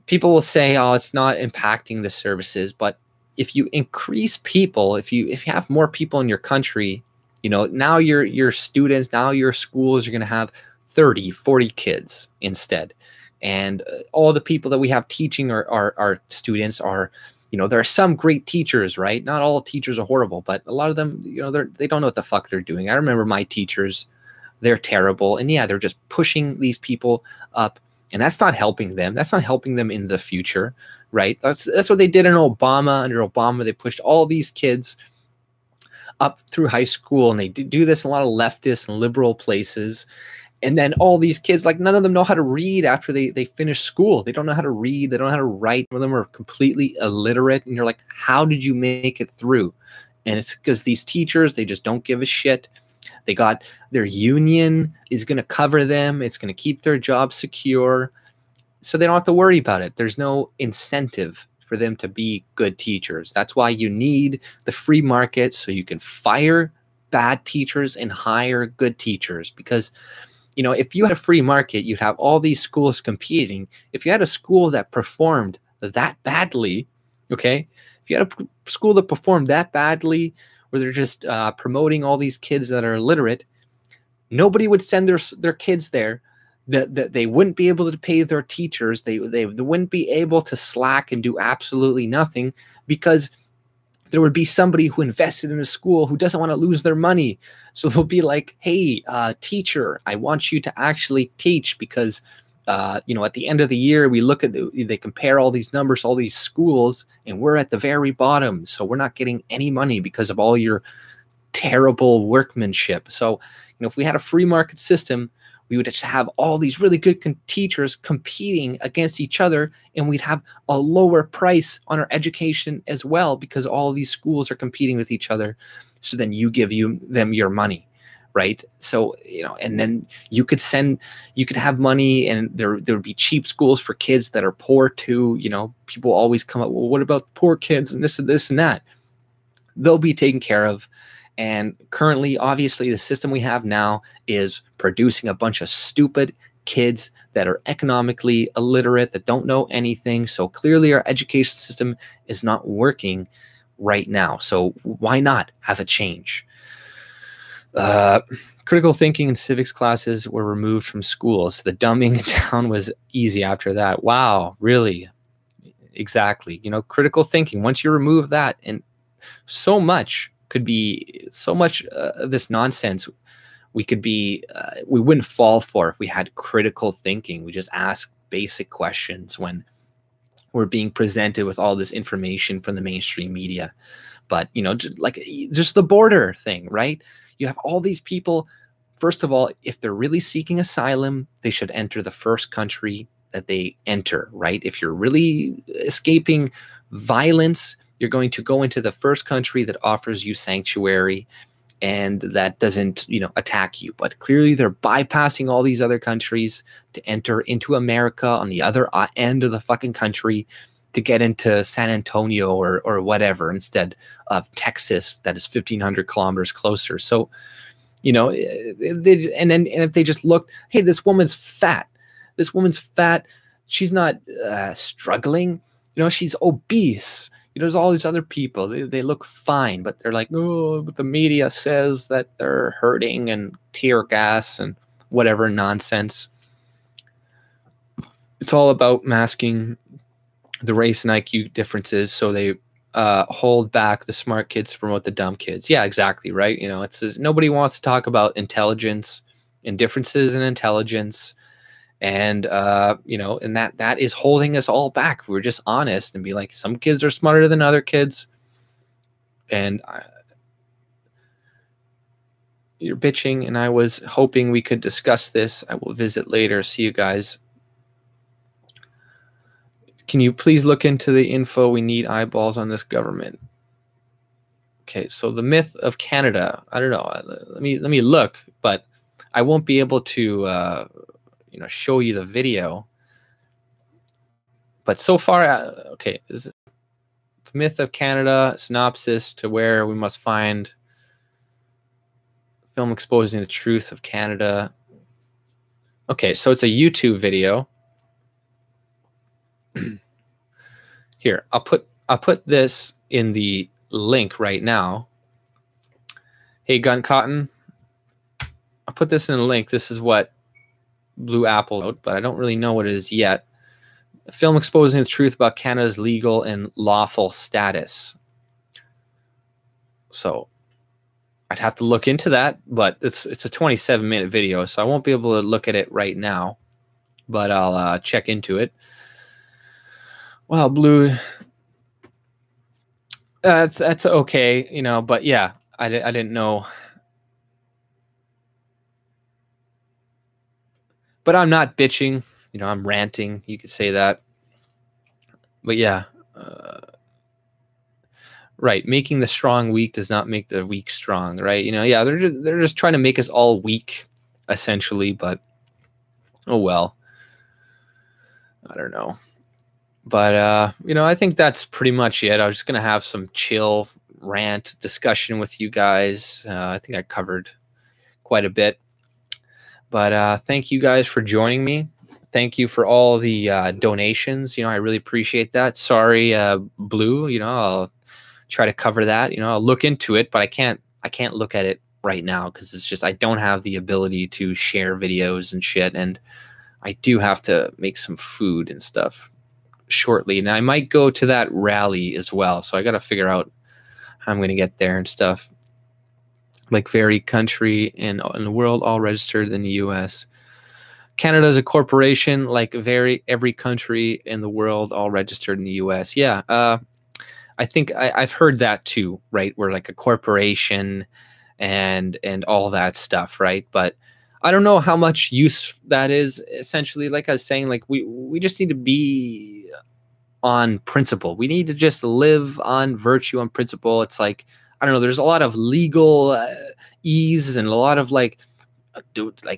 People will say, oh, it's not impacting the services. But if you increase people, if you have more people in your country, you know, now your students, now your schools are going to have 30, 40 kids instead. And all the people that we have teaching our students are, you know, there are some great teachers, right? Not all teachers are horrible, but a lot of them, you know, they don't know what the fuck they're doing. I remember my teachers, they're terrible. And yeah, they're just pushing these people up, and that's not helping them. That's not helping them in the future, right? That's what they did in Obama. Under Obama, they pushed all these kids up through high school, and they do this in a lot of leftist and liberal places. And then all these kids, like, none of them know how to read after they finish school. They don't know how to read. They don't know how to write. Some of them are completely illiterate. And you're like, how did you make it through? And it's because these teachers, they just don't give a shit. They got their union is going to cover them. It's going to keep their job secure. So they don't have to worry about it. There's no incentive for them to be good teachers. That's why you need the free market, so you can fire bad teachers and hire good teachers. Because, you know, if you had a free market, you'd have all these schools competing. If you had a school that performed that badly, okay, if you had a school that performed that badly, where they're just promoting all these kids that are illiterate, nobody would send their kids there. That they wouldn't be able to pay their teachers. They wouldn't be able to slack and do absolutely nothing, because there would be somebody who invested in a school who doesn't want to lose their money. So they'll be like, hey, teacher, I want you to actually teach, because, you know, at the end of the year, we look at, they compare all these numbers, all these schools, and we're at the very bottom. So we're not getting any money because of all your terrible workmanship. So, you know, if we had a free market system, we would just have all these really good teachers competing against each other, and we'd have a lower price on our education as well, because all these schools are competing with each other. So then you give them your money, right? So, you know, and then you could have money, and there would be cheap schools for kids that are poor too. You know, people always come up, well, what about the poor kids and this and this and that? They'll be taken care of. And currently, obviously, the system we have now is producing a bunch of stupid kids that are economically illiterate, that don't know anything. So clearly our education system is not working right now. So why not have a change? Critical thinking and civics classes were removed from schools. The dumbing down was easy after that. Wow, really? Exactly. You know, critical thinking, once you remove that, and so much could be, so much of this nonsense we wouldn't fall for if we had critical thinking. We just ask basic questions when we're being presented with all this information from the mainstream media. But, you know, just the border thing, right? You have all these people. First of all, if they're really seeking asylum, they should enter the first country that they enter, right? If you're really escaping violence you're going to go into the first country that offers you sanctuary and that doesn't, attack you. But clearly they're bypassing all these other countries to enter into America on the other end of the fucking country, to get into San Antonio or whatever, instead of Texas, that is 1,500 kilometers closer. So, and if they just look, hey, this woman's fat. This woman's fat. She's not struggling. She's obese. There's all these other people. They look fine, but they're like, oh, but the media says that they're hurting and tear gas and whatever nonsense. It's all about masking the race and IQ differences, so they hold back the smart kids to promote the dumb kids. Yeah, exactly, right? It's nobody wants to talk about intelligence and differences in intelligence, and and that is holding us all back. If we're just honest and be like, some kids are smarter than other kids, and you're bitching, and I was hoping we could discuss this. I will visit later. See you guys. Can you please look into the info? We need eyeballs on this government. Okay, so the myth of Canada. I don't know. Let me look, but I won't be able to show you the video. But so far, okay, is it the myth of Canada synopsis to where we must find film exposing the truth of Canada. Okay, so it's a YouTube video. Here, I'll put this in the link right now. Hey, Gun Cotton, I'll put this in a link. This is what Blue Apple wrote, but I don't really know what it is yet. A film exposing the truth about Canada's legal and lawful status. So I'd have to look into that, but it's a 27-minute video, so I won't be able to look at it right now, but I'll check into it. Well, Blue, that's okay, but yeah, I didn't know. But I'm not bitching, I'm ranting, you could say that. But yeah, right, making the strong weak does not make the weak strong, right? Yeah, they're just trying to make us all weak, essentially, but oh well. I don't know. But, I think that's pretty much it. I was just going to have some chill rant discussion with you guys. I think I covered quite a bit. But thank you guys for joining me. Thank you for all the donations. I really appreciate that. Sorry, Blue, I'll try to cover that. I'll look into it, but I can't look at it right now because it's just I don't have the ability to share videos and shit. And I do have to make some food and stuff shortly, and I might go to that rally as well, so I got to figure out how I'm going to get there and stuff. Like very country in the world all registered in the US. Canada is a corporation, like every country in the world all registered in the US. Yeah, I think I've heard that too, right? We're like a corporation and all that stuff, right? But I don't know how much use that is. Essentially, like I was saying, like we just need to be on principle. We need to just live on virtue, on principle. It's like, I don't know, there's a lot of legal ease and a lot of like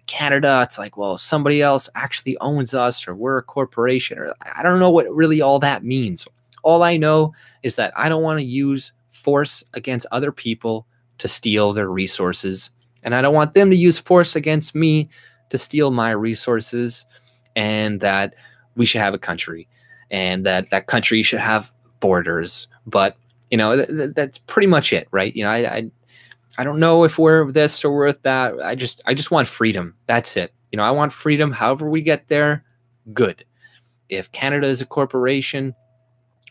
Canada. It's like, well, somebody else actually owns us, or we're a corporation, or I don't know what really all that means. All I know is that I don't want to use force against other people to steal their resources. And I don't want them to use force against me to steal my resources, and that we should have a country, and that country should have borders. But, that's pretty much it, right? I don't know if we're this or we're that. I just want freedom. That's it. I want freedom. However we get there, good. If Canada is a corporation,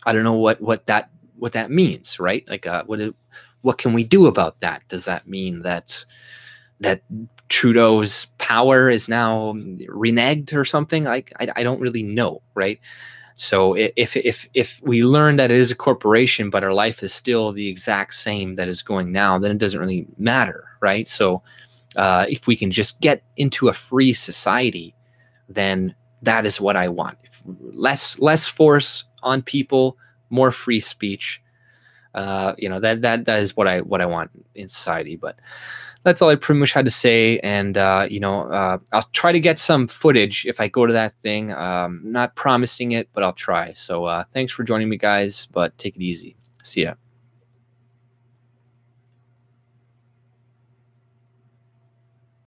I don't know what that means, right? Like, what can we do about that? Does that mean that Trudeau's power is now reneged or something? I don't really know, right? So if we learn that it is a corporation, but our life is still the exact same that is going now, then it doesn't really matter, right? So if we can just get into a free society, then that is what I want. Less force on people, more free speech. You know, that is what I want in society. But that's all I pretty much had to say. And you know, I'll try to get some footage if I go to that thing. Not promising it, but I'll try. So thanks for joining me, guys. But take it easy. See ya.